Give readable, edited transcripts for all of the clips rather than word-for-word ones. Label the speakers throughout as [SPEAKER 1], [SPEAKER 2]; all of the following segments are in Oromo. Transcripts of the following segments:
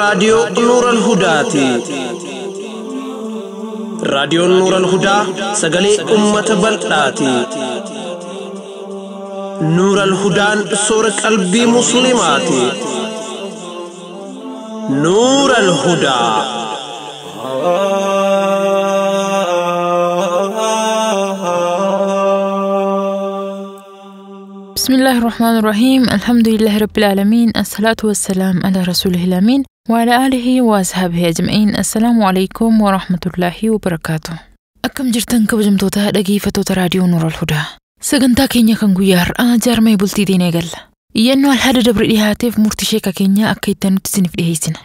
[SPEAKER 1] راديو نور الهدى راديو نور الهدى سجلي أمة بلداتي نور الهدى سور قلبي مسلماتي نور الهدى
[SPEAKER 2] بسم الله الرحمن الرحيم. الحمد لله رب العالمين، الصلاة والسلام على رسوله الأمين وعلى آله وأصحابه أجمعين. السلام عليكم ورحمة الله وبركاته. أكم جرتن كبجمتوتا دقيفتوتا راديو نور الهدى سجنتا كينيا كان غيار جار ما يبولتي ديني قال ينو الحد دبر إيهاتيف مرتشيكا كينيا أكيدن تسنف ديهيسنا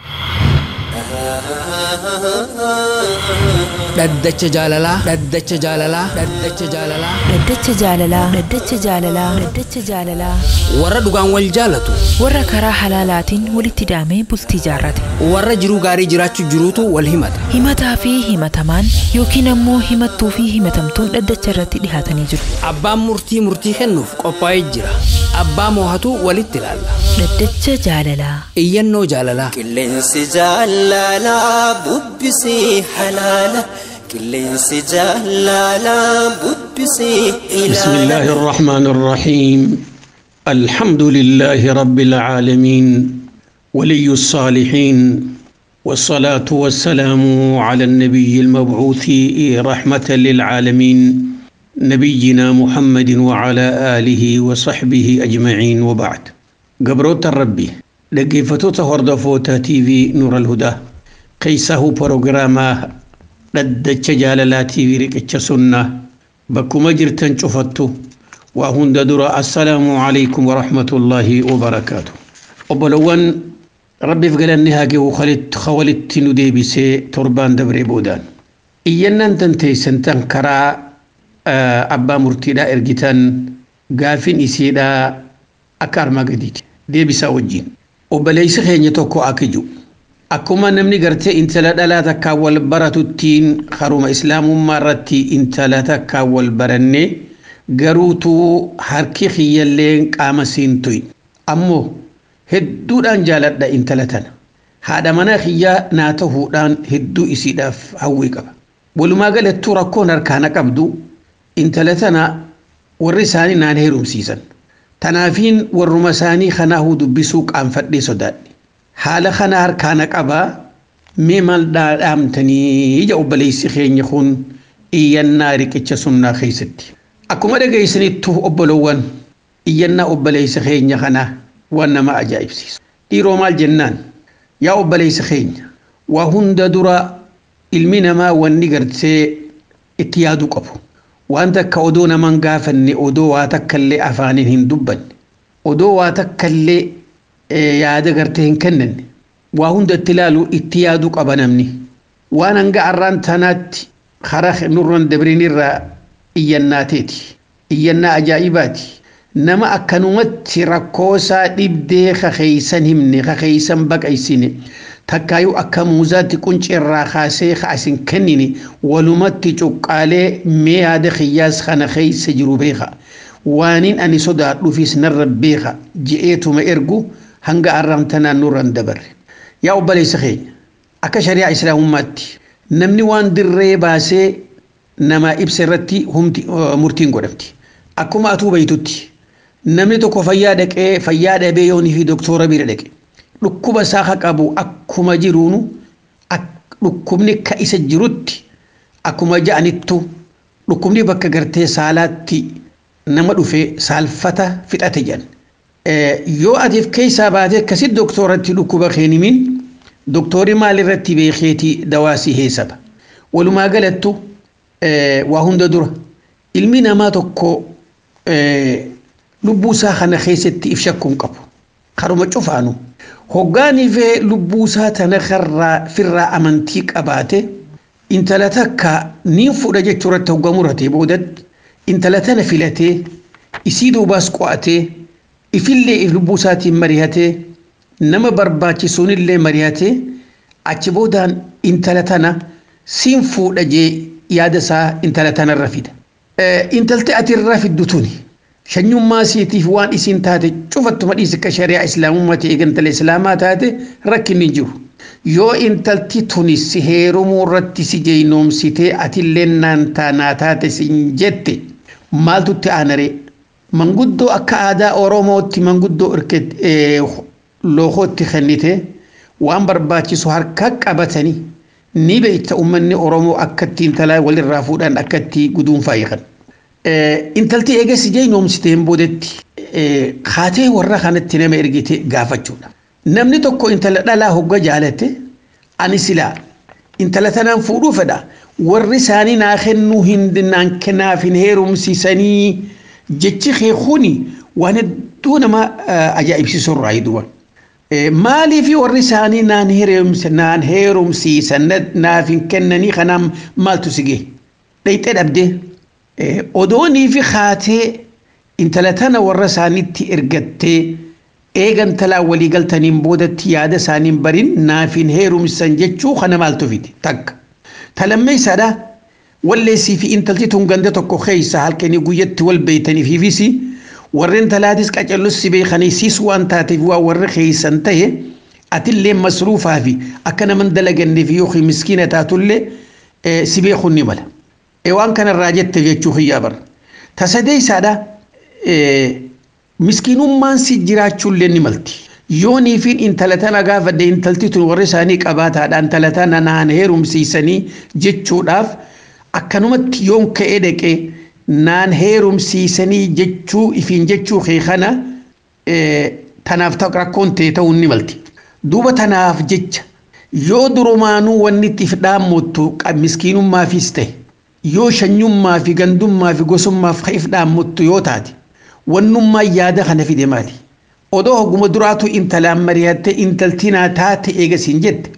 [SPEAKER 3] Daddacha jaalalaa daddacha jaalalaa daddacha jaalalaa
[SPEAKER 2] daddacha jaalalaa daddacha jaalalaa daddacha jaalalaa
[SPEAKER 3] warra dhugaan wal jaalatu
[SPEAKER 2] warra karaa halaalaatiin walitti daamee bultii jaarrate
[SPEAKER 3] warra jiruu gaarii jiraachuu jiruutu wal himata
[SPEAKER 2] himataa fi himatamaan yookiin ammoo himattuu fi himatamtuun daddacha irratti dhihaatanii jiru.
[SPEAKER 3] Abbaan murtii kennuuf qophaa'ee jira. Abbaa moohatu walitti ilaalla.
[SPEAKER 2] Daddacha jaalalaa
[SPEAKER 3] iyyannoo jaalalaa
[SPEAKER 4] qilleensi jaalalaa bubbisii halaala qilleensi jaalalaa bubbisii ilaala.
[SPEAKER 5] بسم الله الرحمن الرحيم الحمد لله رب العالمين ولي الصالحين والصلاة والسلام على النبي المبعوث رحمة للعالمين نبينا محمد وعلى آله وصحبه أجمعين وبعد قبروت الربي لقيفتوتا هردفوتا تي في نور الهدى قيسه بروغراما ردتش جاللا تي في ركتش سنة بكو مجرتن شفتو وهند درا السلام عليكم ورحمة الله وبركاته أبلوان ربي فقلني هاقي خولت ندي بسي تربان دبري بودان إيانا تنتي سنتن كرا أبا مرتدا إرجتان قافين إسيدا أكار ما قديت دي بسا وجين وبليس خيني توكو أكجو أكما نمني قرتي انت لا تكاول براتو التين خروم إسلام مرتي انت لا تكاول برني قروتو حركي خيالين قامسين توي أمو هدو دان جالت دا انت لتن هذا منا خيا ناتو دان هدو إسيداف هويقب ولما قالت تركون أركانا قبدو انت لتنا والرساني نانهيروم سيسن تنافين والرمساني خناه دبسوك عن فدي صداد حال خنار كان قبا ميمال دار امتني يجا بليس خين يخون اينا ريكتش سنة خيستي اكو مدى جيسني تو ابلوان اينا بليس خين يخنا وانا ما اجايب سيس دي رومال جنان يا بليس خين وهند درا المينا ما ونقرت سي اتيادو قبو وانت كودونا من قافني ودو واتكلي افانين هندوبن ودو واتكلي yaada gartee hin kennanne waa hunda itti ilaalu itti yaaduu qaba namni waan hanga arraan tanaatti karaa nurran dabrinirraa iyyannaateeti iyyannaa ajaa'ibaati nama akkanumatti rakkoosaa dhibdee kakeeysan himne kakeeysan baqaysine takkaayuu akka muuzaatti quncirraa kaasee kaasin kennine walumatti cuqqaalee mee yaada kiyyaas kana keeysa jiru beeka waanin ani sodaadhuufis narra beeka je'eetuma ergu hanga arramtana nuran dabar ya ubalay sakhay aka sharia islamummati namni wan dirre baase nama ibsirati humti murtin godamti akuma atubaytuti namni to ko fayyada be yoni fi doktora bi deke dukkuba saha qabu akuma jirunu dukkubni ka isa jirutti akuma ja'anittu dukkubni bakka garte salati nama dufe salfata fitate jan yoo atif keessa baate kasi doktorati dhukkuba keenimin doktori maal irratti beekeeti dawaasi heesaba walumaa galattu waa hunda dura ilmi namaa tokko lubbuusaa kana keessatti if shakkuun qabu karuma cufaanu hoggaanii fi lubbuusaa tana firraa amantii qabaate intala takka niin fudha jechuurratti hoggamurate boodatti intala tana filatee isii duubaas qo'atee ifillee if lubbuusaatiin mari'atee nama barbaachisuun illee mari'atee achi boodaan intala tana siin fuudha jee yaada isaa intala tanarra fida. Intalti ati irraa fiddu tuni shanyummaa siitiif waan isin taate cufattuma dhiisi ka shari'aa islaamummaa ta'e gantala islaamaa taate rakkinni jiru. yoo intalti tunis si heerumuu irratti si jeynoomsitee atilleen naan taanaa taate sin jette maaltutti aanaree manguddoo akka aadaa oromootti manguddoo lookootti kennite waan barbaachisu harka qabatanii ni beekta ummanni oromoo akkatti intalaa walirraa fuudhan akkatti guduunfaa eegan. Intalti eega si jeynoomsiteen boodetti kaatee warra kanatti nama ergite gaafachuudha. Namni tokko intala dhalaa hogga jaalate ani silaa intala tanaan fuudhuu fedha warri isaanii naa kennuu naan kennaaf hin heerumsiisanii jechi keekuni waan hedduu nama ajaa'ibsiisu irraa hiduwan. Maaliif warri isaanii naan heerumsiisan naaf hin kennanii kanaan maaltu si gee dhayxee dhabdee odoonii fi kaatee intala tana warra isaaniitti ergattee eegan talaa walii galtaniin boodatti yaada isaaniin barin naaf hin heerumsan jechuu kana maaltu fide takka. Talammeessaadha walleessii fi intalti tun ganda tokko keessa halkanii guyyatti wal beeytaniifis warreen talaatis qacallus si beekaniisiis waan taateef waa warri keessan ta'e atillee masruufaa fi akka naman dalaganneef yookiin miskiina taatullee si beekuun ni mala. Waan kanarraa jette jechuu hiyyaa bara. Tasadeessaadha miskiinummaan si jiraachuullee ni malti. Yoonii fi intala tana gaafadde intalti tun warri isaanii qabaataadhaan intala tana naan heerumsiisanii jechuudhaaf akkanumatti yoon ka'ee dhaqee naan heerumsiisanii jechuu ifiin jechuu kee kana tanaaf rakkoon ta'e ta'uun ni malti. Duuba tanaaf jecha yoo durumaanuu wanni itti dhaammattu miskiinummaafis ta'e yoo shanyummaa fi gandummaa fi gosummaaf if dhaammattu yoo taate wannummaa yaada kana fide maali? Odoo hogguma duraatu intalaan mari'atte intaltinaa taate eegasiin jette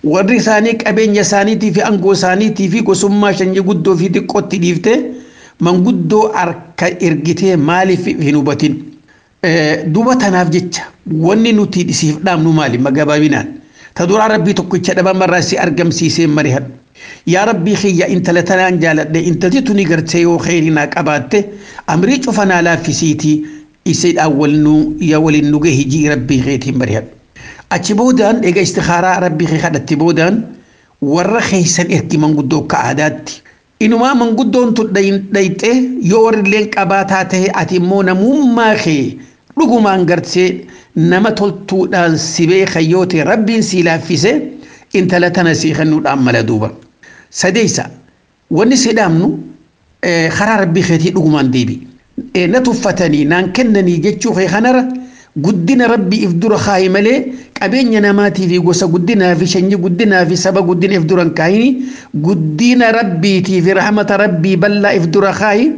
[SPEAKER 5] warri isaanii qabeenya isaaniitii fi aangoo isaaniitii fi gosummaa shanyii guddoo fi xiqqootti dhiifte manguddoo harka ergitee maaliif hin hubatin? Duuba tanaaf jecha wanni nuti isiif dhaamnu maali magabaabinaan ta duraa rabbii tokkicha dhabamarraa si argamsiisee mari'adhu. Yaa rabbii xiyya intala tanaan jaaladhe intalti tuni gartee yoo kheyrinaa qabaatte amrii cufanaa laaffisiitii isidhaan waliin nu gahe hijii rabbii keetiin mari'adhu. Achi boodaan eega istikaaraa rabbii kee kadhatti boodaan warra keeysan ergi manguddoo akka aadaatti. Inumaa manguddoon tun dhayxee yoo warrilleen qabaataa ta'e ati immoo namummaa kee dhugumaan gartee nama toltuudhaan si beekan yoo ta'e rabbiin si laaffise intala tana si kennuudhaan mala duuba. Sadeessa wanni si dhaamnu karaa rabbii keetii dhugumaan deebi. Na tuffatanii naan kennanii jechuu kee kanara guddina rabbii if dura kaayi malee qabeenya namaatii fi gosa guddinaa fi shanyii guddinaa fi saba guddina if dura kaayini guddina rabbiitii fi rahmata rabbii bal'aa if dura kaayi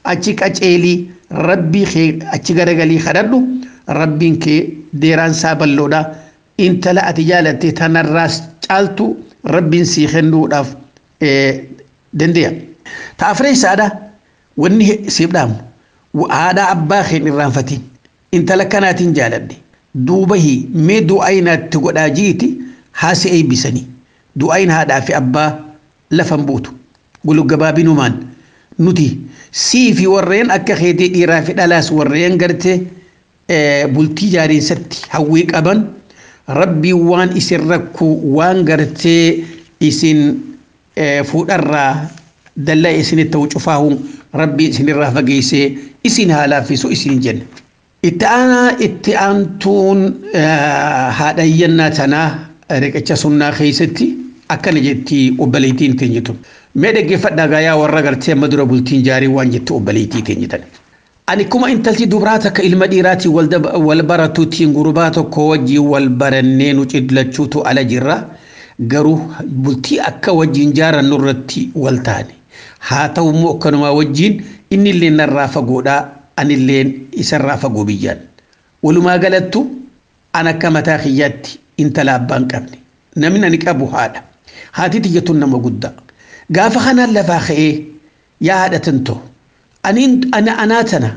[SPEAKER 5] achi qaceelii rabbii kee achi garagalii kadhadhu rabbiin kee deeraan isaa bal'oodha intala ati jaalatte tanarraas caaltu rabbiin sii kennuudhaaf dandeenya. Ta'afreessaadha wanni siif dhaamnu haadha abbaa keen irraanfatiin intala kanaatiin jaaladhe duubahi mee du'aayinaatti godhaa jiiti haasi eebbisanii du'aayin haadhaa fi abbaa lafan buutu gulugabaabinumaan nuti sii fi warreen akka keetii dhiiraa fi dhalaas warreen gartee bultii jaariinsatti hawwii qaban rabbii waan isin rakku waan gartee isin fuudharraa dallaa isinitti ta'u cufaahuun rabbii isinirraa fageessee isin haalaafisu isin jenna. Itti aantuun haadhayyannaa tanaa riqicha sunnaa keessatti akkana jetti obboleettiin teenyitu. Mee dhaggeeffadhaa gaayaa warra gartee amma dura bultiin jaarii waan jetti obboleettii teenyitan. Ani kuma intalti dubraa takka ilma dhiiraatii wal baratuutiin gurbaa tokko wajjiin wal barannee nu cidlachuutu ala jirra. Garuu bultii akka wajjiin jaarannu irratti wal taane. Haa ta'u immoo akkanumaa wajjiin inni illee narraa fagoodhaa anilleen isarraa fagoo biyyaan. Walumaa galattu an akka mataa kiyyaatti intala abbaan qabne. Namni ani qabu haadha. Haati tiyyatuun nama guddaa. Gaafa kanaan lafaa ka'ee yaa haadha tantoo. Anaa tana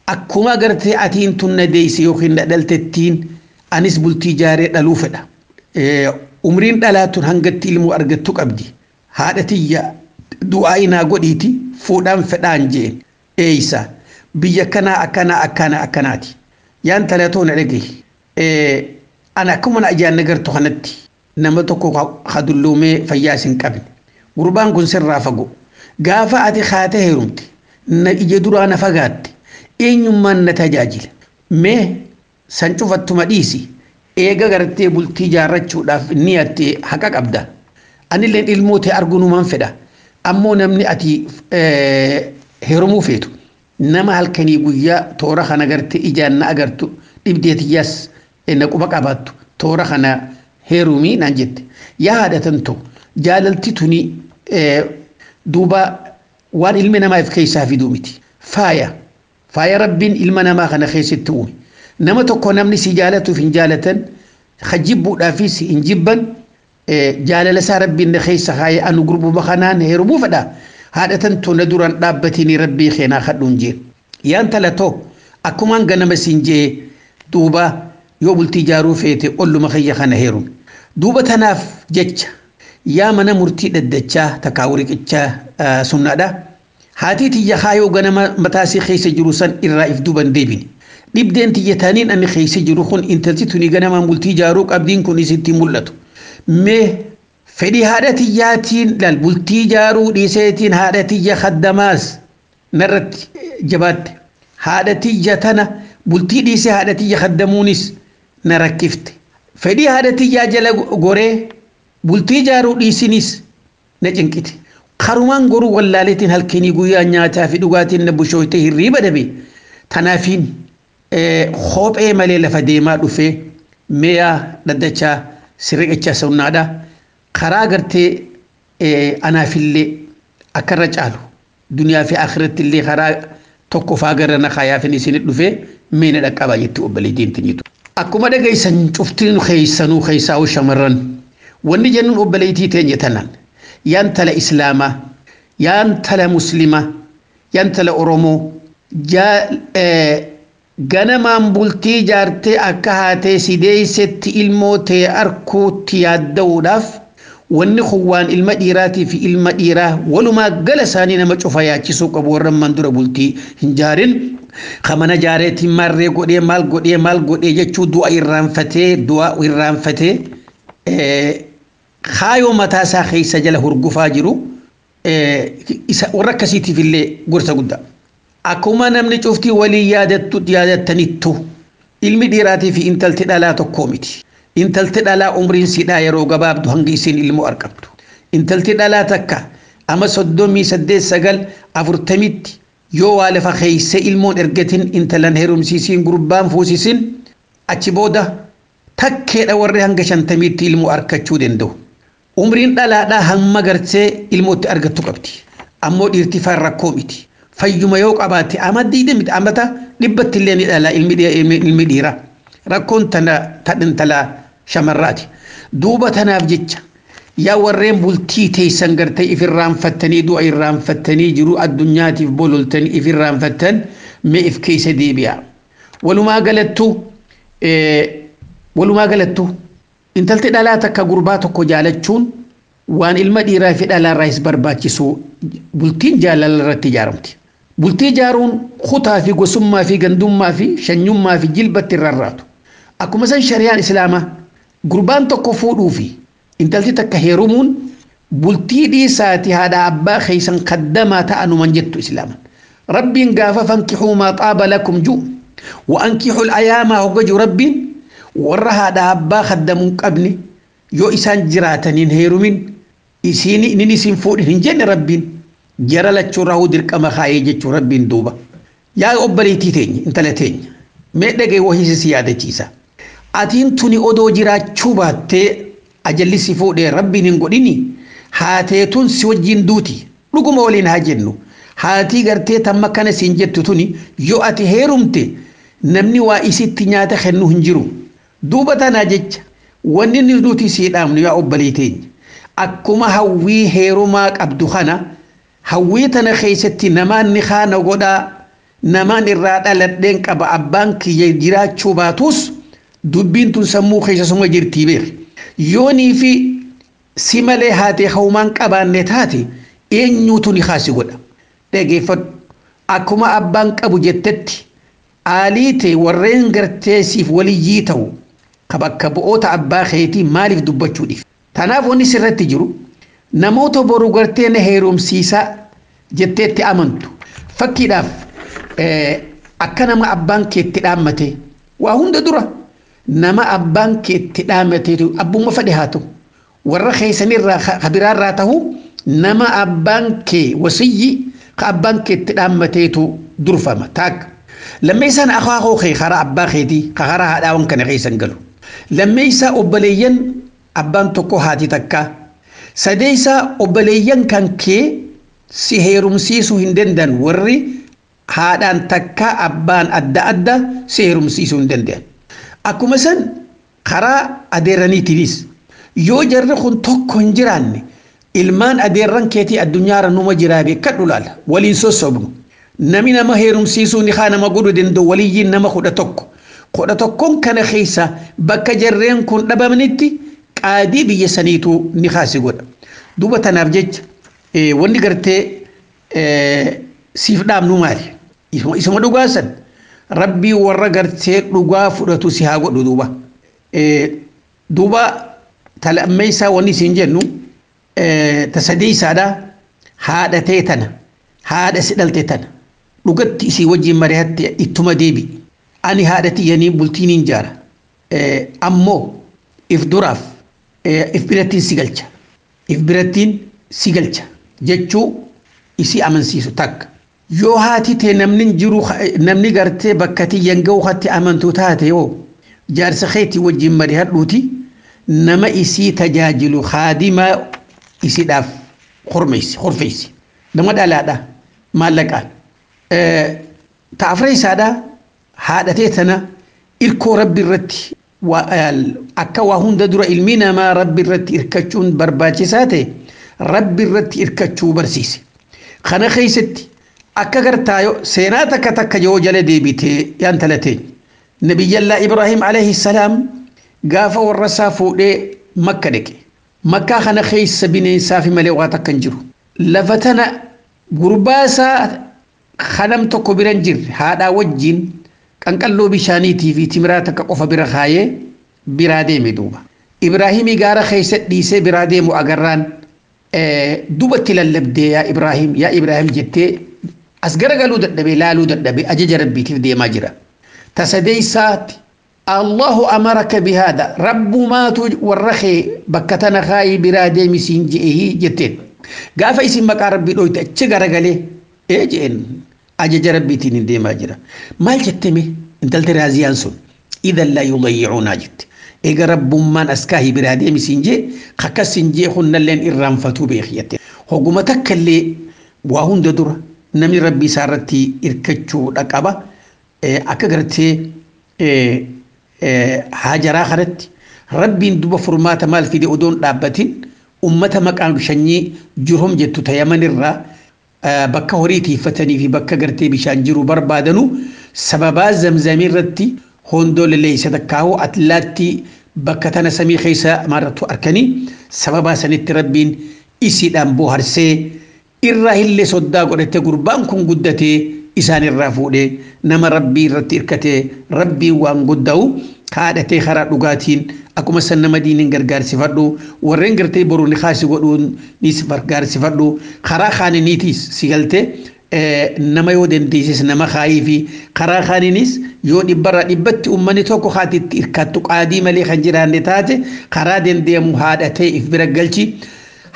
[SPEAKER 5] akkuma gartee atiin tun na deeyse yookiin na dhaltettiin anis bultii jaaree dhaluu fedha. Umriin dhalaa tun hangatti ilmoo argattu qabdi. Haadha tiyya du'aayinaa godhiiti fuudhaan fedhaan jeen. Eeysa biyya kanaa akkanaati. Yaan talatoon dhagaye. Ana akkuma na ajaan nagartu kanatti nama tokko hadulluumee fayyaa sin qabne gurbaan kun sirraa fagoo gaafa ati haate heerumte na ija duraa na fagaatte eenyummaan na tajaajila mee san cufattuma dhiisi eega gartee bultii jaarrachuudhaaf niyattee haqa qabda anilleen ilmootee arguunumaan fedha ammoo namni ati heerumuu feetu nama halkanii guyyaa toora kana gartee ijaan na agartu dhibdeetiyyaas na quba qabaattu toora kana heerumii naan jette yaa haadhatantu jaalalti tuni duuba waan ilmi namaa if keessaa fiduu miti faaya rabbiin ilma namaa kana keessatti uume nama tokko namni si jaalatuuf hin jaalatan hajibbuudhaafis hin jibban jaalala isaa rabbiin na keessa haaya anu gurbuma kanaan heerumuu fedha haadhatantu na duraan dhaabbatini rabbii keenaa kadhuun jeen yaan talatoo akkumaan ganama siin jee duuba yoo bultii jaaruu feete olluma kiyya kana heerume duuba tanaaf jecha yaa mana murtii dhaddachaa takaawuriqichaa sunnaadha haatii tiyya kaayoo ganama mataasii keessa jiru san irraa if duban deebine dhibdeen tiyya taaniin ani keessa jiru kun intalti tuni ganamaan bultii jaaruu qabdiin kun isitti mul'atu mee fedhii haadha tiyyaatiin lal bultii jaaruu dhiiseetiin haadha tiyya kaddamaas narratti jabaatte haadha tiyya tana bultii dhiisee haadha tiyya kaddamuunis na rakkifte fedhii haadha tiyyaa jala goree bultii jaaruu dhiisinis na cinqite karumaan goruu wallaaleetiin halkanii guyyaa nyaataa fi dhugaatiin na bushooyte hirriiba dhabe tanaafiin kophee malee lafa deemaa dhufee meeyaa dhaddachaa sirriqichaa sunnaadha karaa gartee anaafillee akkarra caalu duniyaa fi akhiratti illee karaa tokko faa gara na kaayaafin isinit dhufee meena dhaqqabaa jetti obboleettiin tinyitu akkuma dhagaysan cuftiin keeysanuu keeysaa'u shamarran wanni jennuun obboleettii teenye tanaan yaan tala islaamaa yaan tala muslimaa yaan tala oromoo ganamaan bultii jaartee akka haatee sideeysetti ilmoo tee arkuutti yaadda'uudhaaf wanni kun waan ilma dhiiraatii fi ilma dhiiraa walumaa gala isaanii nama cufa yaachisuu qabu warra mandura bultii hin jaarin kamana jaareetiin marree godhee maal godhee jechuu du'a irraanfatee kaayoo mataasaa keessa jala hurgufaa jiru warra akkasiitiif illee gorsa guddaa akkuma namni cuftii walii yaadattanittu ilmi dhiiraatii fi intalti dhalaa tokkoo miti intalti dhalaa umriin sidhaa yeroo gabaabdu hanga isin ilmoo argamtu intalti dhalaa takka ama 38 yoo waa lafa keeyse ilmoon ergatin intalan heerumsiisiin gurbaan fuusisin achi booda takkeedha warri hanga 50 ilmoo arkachuu danda'u umriin dhalaadhaa hamma gartee ilmootti argattu qabdi ammoo dhiirti faan rakkoo miti fayyuma yoo qabaate ama diide miti amata dhibbatti illee ni dhala ilmi dhiira rakkoon tadhintala shamarraati duuba tanaaf jecha yaa warreen bultii teessan gartee ifirraanfattanii du'a irraanfattanii jiru addunyaatiif bololtanii ifirraanfattan mee if keessa deebi'a walumaa galattu intalti dhalaa takka gurbaa tokko jaalachuun waan ilma dhiiraa fi dhalaarraa is barbaachisu bultiin jaalala irratti ijaaramti bultii ijaaruun kutaa fi gosummaa fi gandummaa fi shanyummaa fi jilbatti irraarraatu akkuma san shari'aan islaamaa gurbaan tokko fuudhuu fi intalti takka heerumuun bultii dhiisaati haadha abbaa keeysan kaddamaa ta'anuman jettu islaaman rabbiin gaafa fankixuu maa xaaba lakum ju wa ankixul ayaamaa hoggaju rabbiin warra haadha abbaa kaddamuun qabne yoo isaan jiraataniin heerumin inin isin fuudhin hin jenne rabbiin jara lachuu rahuu dirqama kaayee jechuu rabbiin duuba yaa obboleettii teenya intala teenya mee dhagee wahiisi yaadachiisa atiin tuni odoo jiraachuu baattee ajalli si fuudhee rabbiin hin godhini haateetun si wajjin duuti dhuguma waliin haa jennu haatii gartee tamma kana siin jettu tuni yoo ati heerumte namni waa isitti nyaata kennu hin jiru duuba tanaa jecha wanni nuti sii dhaamnu yaa obboleettii teenya akkuma hawwii heerumaa qabdu kana hawwii tana keessatti namaan ni kaana godhaa namaan irraa dhaladheen qaba abbaan kiyya jiraachuu baatus dubbiin tun sammuu keessa suma jirtii beer yoonii fi si malee haatee hawumaan qabaanne taate eenyuutu ni kaasi godha dhageeffadhu akkuma abbaan qabu jettetti aaliite warreen gartee siif waliyyii ta'u bakka bu'oota abbaa keetii maaliif dubbachuu dhiif tanaaf wanni sirratti jiru namoota boru gartee na heerumsiisaa jetteetti amantu fakkiidhaaf akka nama abbaan keetti dhaammate waa hunda dura nama abbaan keetti dhaammateetu abbuma fadhi haa ta'u warra keessanirraa kabiraarraa ta'u nama abbaan kee wasiyyi ka abbaan keetti dhaammateetu durfama taak lammeessaan akaakoo kee karaa abbaa keetii karaa haadhaawwan kana keessan galu lammeessaa obboleeyyan abbaan tokko haati takka sadeessaa obboleeyyan kan kee si heerumsiisuu hin danda'an warri haadhaan takka abbaan adda adda si heerumsiisuu hin danda'an akkuma san karaa adeerraniitiinis yoo jarri kun tokko hin jiraanne ilmaan adeerran keetii addunyaarra numa jiraa beekadhu laala waliin sossobnu nami nama heerumsiisuu ni haa nama godhu danda'u waliyyiin nama 11 kana keessa bakka jarreen kun dhabamanitti qaadii biyya saniitu ni haasi godha duuba tanaaf jecha wanni gartee siif dhaamnu maali isuma dhugaa san rabbii warra gartee dhugaa fudhatu si haa godhu duuba talammeessaa wanni siin jennu tasadeessaadha haadha ta'e tana haadha si dhalte tana dhugatti isii wajjin mari'atte ittuma deebi ani haadha tiyyanii bultiin hin jaara ammoo if duraaf if birattiin si galcha jechuu isii amansiisu takka yoo haati tee namni jiru namni gartee bakka tiyyan ga'u hatti amantuu taate yoo jaarsa keetii wajjin mari'adhuuti nama isii tajaajilu haadimaa isiidhaaf horfeessi nama dhalaadha maallaqaan ta'afra isaadha haadhatee tana irkoo rabbi irratti akka waa hunda dura ilmi namaa rabbi irratti irkachuun barbaachisaa ta'e rabbi irratti irkachuu barsiise kana keessatti akka gartaayo seenaa takka yoo jala deebitee yaan talatee nabiyyallaa ibraahim alayhi salaam gaafa warra isaa fuudhee makka dhaqe makkaa kana keessa bineensaa fi malee waa takka hin jiru lafa tana gurbaasaa kanam tokko bira hin jirre haadhaa wajjin qanqalloo bishaaniitii fi timiraa takka qofa bira kaayee biraa deeme duuba ibraahimii gaara keessa dhiisee biraa deemu agarraan dubatti lallabdee yaa ibraahim jettee as garagaluu dadhabee laaluu dadhabee ajaja rabbiitiif deemaa jira tasadeessaatti allahu amaraka bihaada rabbumaatu warra kee bakka tana kaayii biraa deemisiin je'ee jetteen gaafa isin maqaa rabbii dhooyte achi garagalee jeen ajaja rabbiitiin hin deemaa jira maal jetteme intalti raaziyaan sun idan laa yudayicuunaa jette eega rabbummaan askaahii biraa deemisiin jee kakkasin jee hunnalleen irraanfatuu beekiyyatte hoguma takkallee waa hunda dura namni rabbii isaa irratti irkachuu dhaqaba akka gartee hajaraa kanatti rabbiin duba furmaata maal fide odoon dhaabbatin ummata maqaan shanyii jurum jettu tayamanirraa bakka horii tiifatanii fi bakka gartee bishaan jiru barbaadanu sababaa zamzamii irratti hondoo leleeysa takkaahu atlaatti bakka tana samii keessa maratu arkanii sababaa sanitti rabbiin isiidhaan boharsee irraa illee soddaa godhate gurbaan kun guddatee isaan irraa fuudhee nama rabbii irratti irkatee rabbiin waan gudda'u haadhatee karaa dhugaatiin akkuma san nama diiniin gargaarsifadhu warreen gartee boru ni kaasi godhuun nis gargaarsifadhu karaa kaaniniitiis si galtee nama yoo dandeessis nama kaayii fi karaa kaaninis yoo dhibbatti ummanni tokko haatitti irkattu qaadii malee kan jiraanne taate karaa dandeemu haadhatee if bira galchi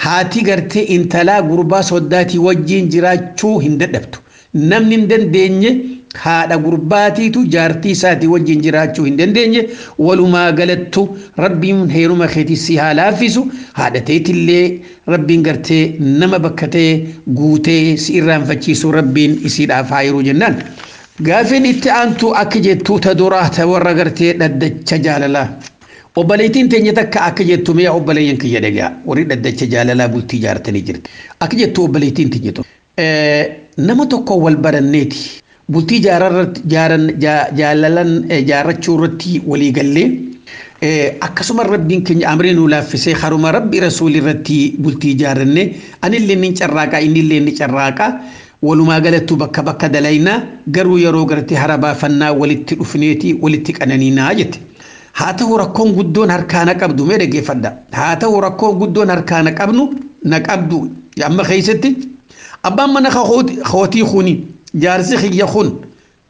[SPEAKER 5] haati gartee intalaa gurbaa soddaatii wajjiin jiraachuu hin dadhabtu namni hin dandeenye haadha gurbaatiitu jaartii isaatii wajjin jiraachuu hin dandeenye walumaa galattu rabbiin heeruma keetii si haa laaffisu haadha ta'eetillee rabbiin gartee nama bakka ta'e guutee si irraanfachiisu rabbiin isiidhaaf haa yeroo jennaan gaafiin itti aantu akka jettuu ta duraa ta warra gartee dhaddacha jaalalaa obboleettiin teenya takka akka jettu mi'a obboleeyyan kiyya dhagaa warri dhaddacha jaalalaa bultii jaartanii jirti akka jettu obboleettiin teenya tokko nama tokko wal baranneeti bultii jaalalan jaarrachuu irratti walii gallee akkasuma rabbiin keenya amree nuu laaffisee haruma rabbi rasuulii irratti bultii jaaranne anillee ni carraaqa innillee ni carraaqa walumaa galattu bakka dalaynaa garuu yeroo gartee harabaafannaa walitti dhufneeti walitti qananiinaa jette هاته ركون قدون هركان قبضو ميدا كيفدا هاته ركون قدون هركان قبنو نقبدو يا أما خيستي أبا من خوتي خوني جارسي خي يخون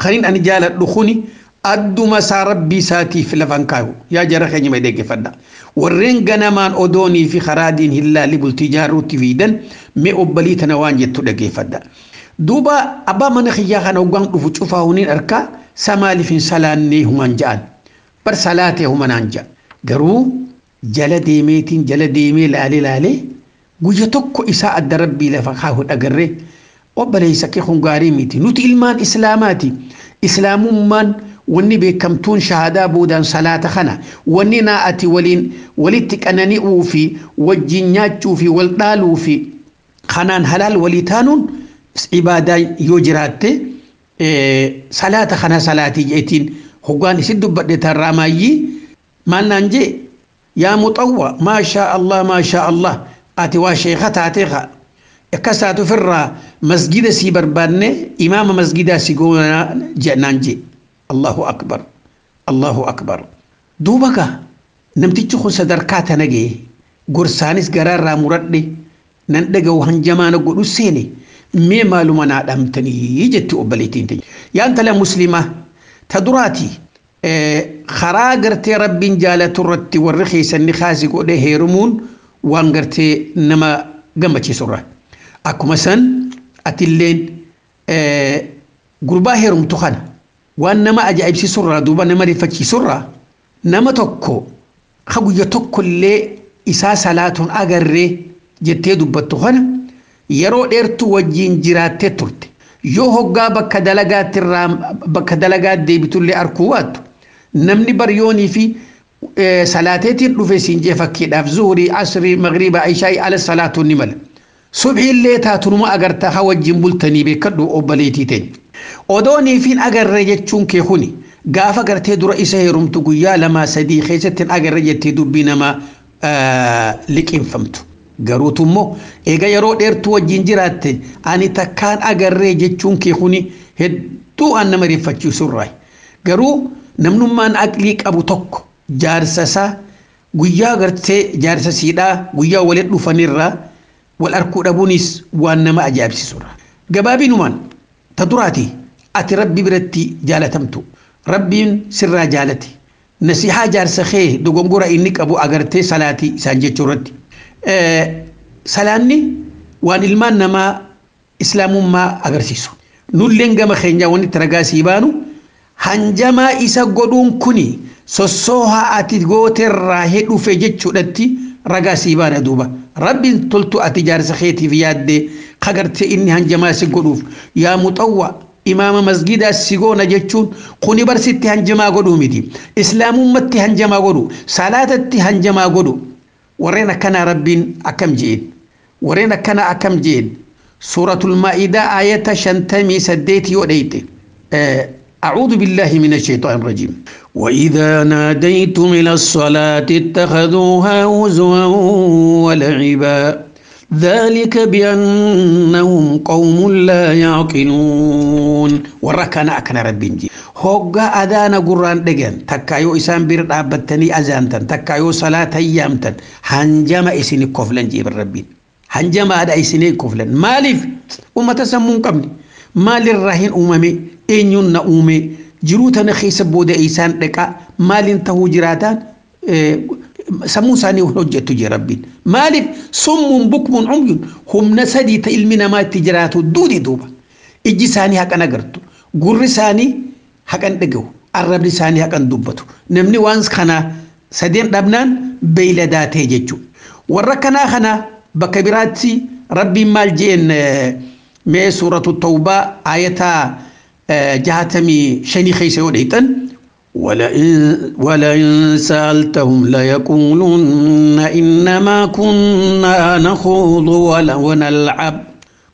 [SPEAKER 5] خرين أن جالت لخوني أدو مسا ربي ساتي في لفنكاو يا جرخي ميدا كيفدا ورين غنمان أدوني في خرادين هلا لبل تجارو تفيدن مي أبالي تنوان جتو دا كيفدا دوبا أبا من خيا خانو غان دفو شوفاونين أركا سمالي في سلاني همان جان بر صلاته همان أنجا قرو جل ديميتين جل ديمي لالي لالي قجتوكو إساء الدربي لفخاه الأقري وبلي سكي خنقاري ميتي نوتي إلمان إسلاماتي إسلام من وني بكمتون شهادة بودان صلاة خنا وني ناأتي وليتك أنني أوفي والجنيات في والدال أوفي خنان حلال وليتانون عبادة يوجراتي صلاة خنا صلاتي جيتين هقاني سيدو بدت الرمايي ما ننجي يا مطوع ما شاء الله ما شاء الله أتوا شيخة تعتيخا كساتو فرا مسجد سيبرباني إمام مسجد سيقونا جنانجي الله أكبر الله أكبر دوبك نمتيجو خو صدركات نجي قرسانيس قرار راموردي نندقو هنجمان قلو سيني مي معلومنا دمتني يجت أبليتين يا أنت لا مسلمة تدراتي خراغرتي رب جالة الرتي والرخيص النخاسي قوله هيرمون وانغرتي نما قمتي سرة أكو مثلا أتلين قربا هيرم تخان وانما أجائب سي سرة دوبا نما رفتي سرة نما تكو خبو يتكو اللي إسا صلاة أغري جتي دوبا تخان يرو إرتو وجين جراتي ترتي yoo hoggaa bakka dalagaat deebitu illee arkuwaattu namni baryoonii fi salaateetiin dhufe siin jee fakkiidhaaf zuhurii asrii magriba aishaa'i ala salaatuun ni mala subhii illee taatunuma agartaa haa wajjin bultanii beekadhu obbaleetii ta'e odoonii fiin agarree jechuun kee kuni gaafa gartee dura isa heerumtu guyyaa lamaa sadii keessattiin agarree jettee dubbii namaa liqinfamtu garuutummoo eega yeroo dheertuu wajjin jiraatte ani takkaan agarree jechuun kee kuni hedduu an nama rifachiisurraa garuu namnummaan aqlii qabu tokko jaarsasaa guyyaa gartee jaarsasiidhaa guyyaa waliin dhufanirraa wal arkuu dhabuunis waan nama ajaa'ibsiisudha gabaabinumaan ta duraati ati rabbi biratti jaalatamtu rabbiin sirraa jaalate nasihaa jaarsa kee dogongora inni qabu agartee salaatii isaan jechuurratti salaanni waan ilmaan namaa islaamummaa agarsiisu nulleen gama keenya wanti taragaa sii baanu hanjamaa isa godhuun kuni sossoohaa ati gooterraa hedhufe jechuudhatti ragaa sii baana duuba rabbiin toltu ati jaarsa keetiif yaaddee kagartee inni hanjamaa si godhuuf yaa muxawwa imaama masgidaa si goona jechuun kuni barsitti hanjamaa godhuu miti islaamummatti hanjamaa godhu salaatatti hanjamaa godhu ورينا كان ربين أكم جين ورينا كان أكم جين سورة المائدة آية شنتمي سديتي وديتي أعوذ بالله من الشيطان الرجيم وإذا ناديتم إلى الصلاة اتخذوها هزوا ولعبا ذلك بأنهم قوم لا يعقلون وركنا أكنا ربين جي هوغا أدانا قران دقان تكايو إسان بيرد أبتني أزانتن تكايو صلاة أيامتن هنجما إسيني كفلن جيب الربين هنجما أدا إسيني كفلن مالف أمة سمون قبني مال الرهين أمامي إنيون أمي جروتا نخيس بودة إيسان لكا مال انتهو جراتان سمو ساني وحجة تجي ربين مالف صم بكم عمي هم نسدي تإلمنا ما تجراتو دودي دوبا إجي ساني هكا نقرتو قر ساني هكا ندقو الرب ساني هكا ندبتو نمني وانس خنا سدين دبنان بيلداتي جيجو وركنا خنا بكبراتي ربي مال جين مي سورة التوبة آيتا جهتمي شني خيسي وديتن ولئن سألتهم ليقولن إنما كنا نخوض ونلعب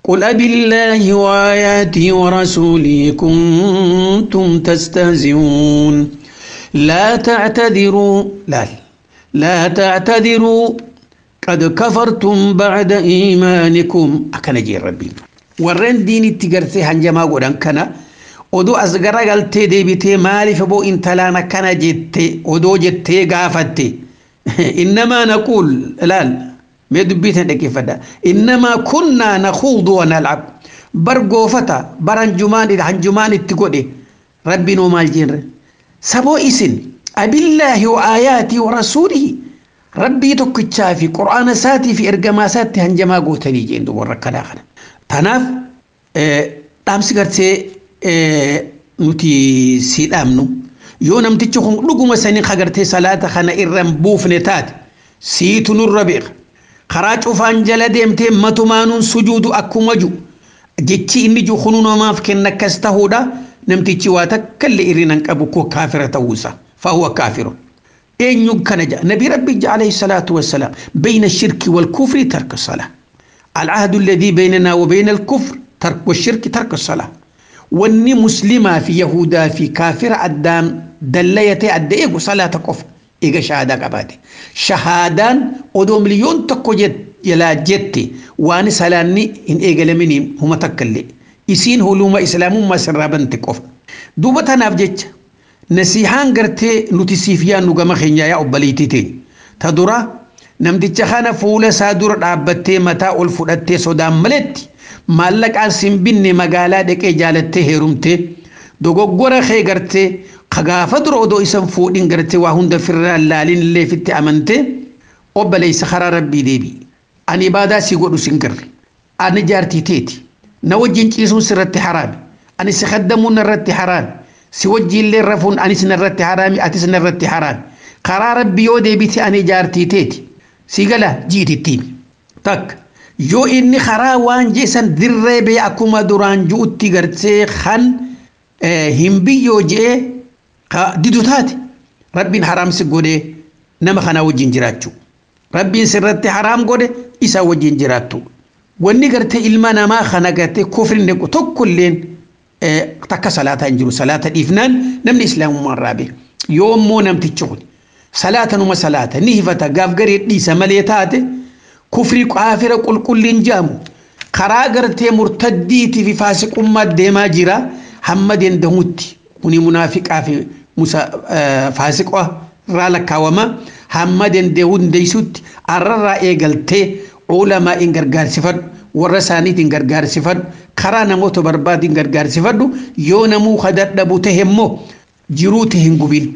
[SPEAKER 5] قل أبالله وآياته ورسوله كنتم تستهزئون لا تعتذروا لا تعتذروا قد كفرتم بعد إيمانكم أكن جي ربي ورن ديني تجرتي هنجما قدان كنا odoo as garagaltee deebitee maaliif boo intalaan akkana jette odoo jettee gaafatte innamaa naquul laal mee dubbiitan dhaggeeffadha innamaa kunnaa nakhuudu wa nal'ab bar goofata bar hanjumaan itti godhe rabbiin oo maal jeenre saboo isin abillaahi wa aayaatii wa rasuulihi rabbii tokkichaa fi qur'aana isaatii fi ergamaa isaatti hanjamaa gootanii jeen duba warra akkanaa kana tanaaf dhaamsi gartee nuti si dhaamnu yoo namtichi kun dhuguma sanii kagartee salaata kana irran buufne taate siitu nurra beeka karaa cufaan jala deemtee matumaanuun sujuudu akkuma ju jechi inni ju kunu namaaf kenna akkas tahuudha namtichi waa takkallee irrinan qabu koo kaafira ta'uusa fahuwa kaafirun eenyu kana ja nabi rabbi alayhi salatu wassalam bayna shirki wal kufri tarka salah العهد الذي بيننا وبين الكفر ترك والشرك ترك الصلاة واني مسلمة في يهودا في كافر أدام دليتي أدئيق صلاة كفر إيجا شهادة قبادي شهادان ودو مليون تقو جد يلا جدتي واني سلاني إن إيجا لمنين هما تكالي إسين هلوما إسلامون ما سرابن تكفر دوبتا نافجج نسيحان قرتي نتسيفيان نقام خينيا يا أباليتين تدورا namticha kana fuula isaa dura dhaabbattee mataa ol fudhattee sodaan maletti maallaqaan simbinne magaalaa dhaqee jaalattee heerumtee dogoggora kee gartee kagaafa dura odoo isan fuudhin gartee waa hunda firraan laalin illee fitti amantee obboleessa karaa rabbii deebii ani ibaadaa si godhu sin garre ani jaartii teeti na wajjin ciisuun sirratti haraami ani si khaddamuun narratti haraami si wajjin illee rafuun anis narratti haraami atis narratti haraami karaa rabbii yoo deebite ani jaartii teeti sigala jiitittiin tak yoo inni karaa waan jeesan dirree bee akkuma duraan juutti gartee kan hin biyyoo jee didu taate rabbiin haraamsi godhe nama kana wajjin jiraachuu rabbiin sirratti haraam godhe isa wajjin jiraattu wanni gartee ilma namaa kana gartee kufrin nequ tokkolleen takka salaataa hin jiru salaata dhiifnaan namni islaamummaan raabe yoo immoo namtichi kun salaata numa salaata ni hifata gaaf garee dhiisa malee taate kufrii qaafira qulqulliin jaamu karaa gartee murtaddiitii fi faasiqummaa deemaa jira hamma dandamutti kuni munaafiqaa fi faasiqaa irraa lakkaawama hamma danda'u hundeessutti arrarraa eegaltee ulamaa in gargaarsifadhu warra isaaniitiin gargaarsifadhu karaa namoota barbaadiin gargaarsifadhu yoo namuu kadhadhabu ta'e immoo jiruu ta'e hin gubin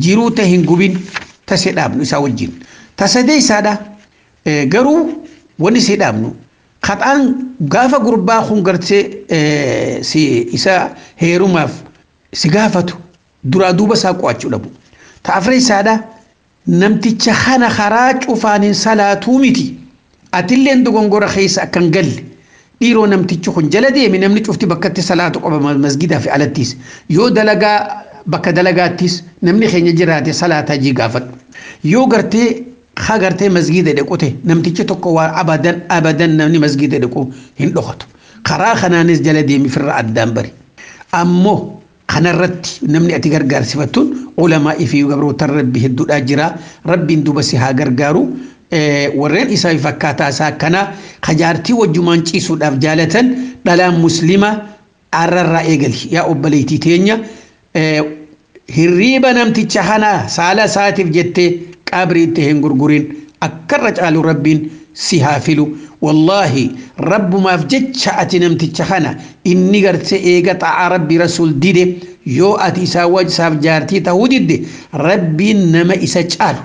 [SPEAKER 5] jiruu ta'e hin gubin tase dhaabnu isaa wajjin tasadee isaadha garuu wanni si dhaabnu khaxaan gaafa gurbaa kun gartee si isa heerumaaf si gaafatu duraa duuba isaa qo'achuu dhabu ta'afree isaadha namticha kana karaa cufaanin salaatuu miti atilleen dogongora keessa akkan galle dhiiroo namtichi kun jala deemi namni cufti bakkatti salaatu qaba masgidaa fi alattis yoo dalagaa bakka dalagaattis namni keenya jiraate salaata jii gaafadhu yoo gartee haa gartee masgida dhaqute namtichi tokko waa abadan namni masgida dhaqu hin dhokatu karaa kanaanis jala deemi firra addaan bari ammoo kanarratti namni ati gargaarsifattuun ulamaa fi gabroota rabbi hedduudhaa jira rabbiin duuba si haa gargaaru warreen isaa fakkaataa isaa kana kajaartii wajjumaan ciisuudhaaf jaalatan dhalaan muslima arrarraa eegali yaa obboleettii teenya hirriba namticha kana saala isaatiif jettee qabriitti hin gurgurin akkarra caalu rabbiin si haa filu wallahi rabbumaaf jecha ati namticha kana inni gartee eega xa'a rabbi rasul dide yoo ati isaa wajsaaf jaartii ta'uu didde rabbiin nama isa caalu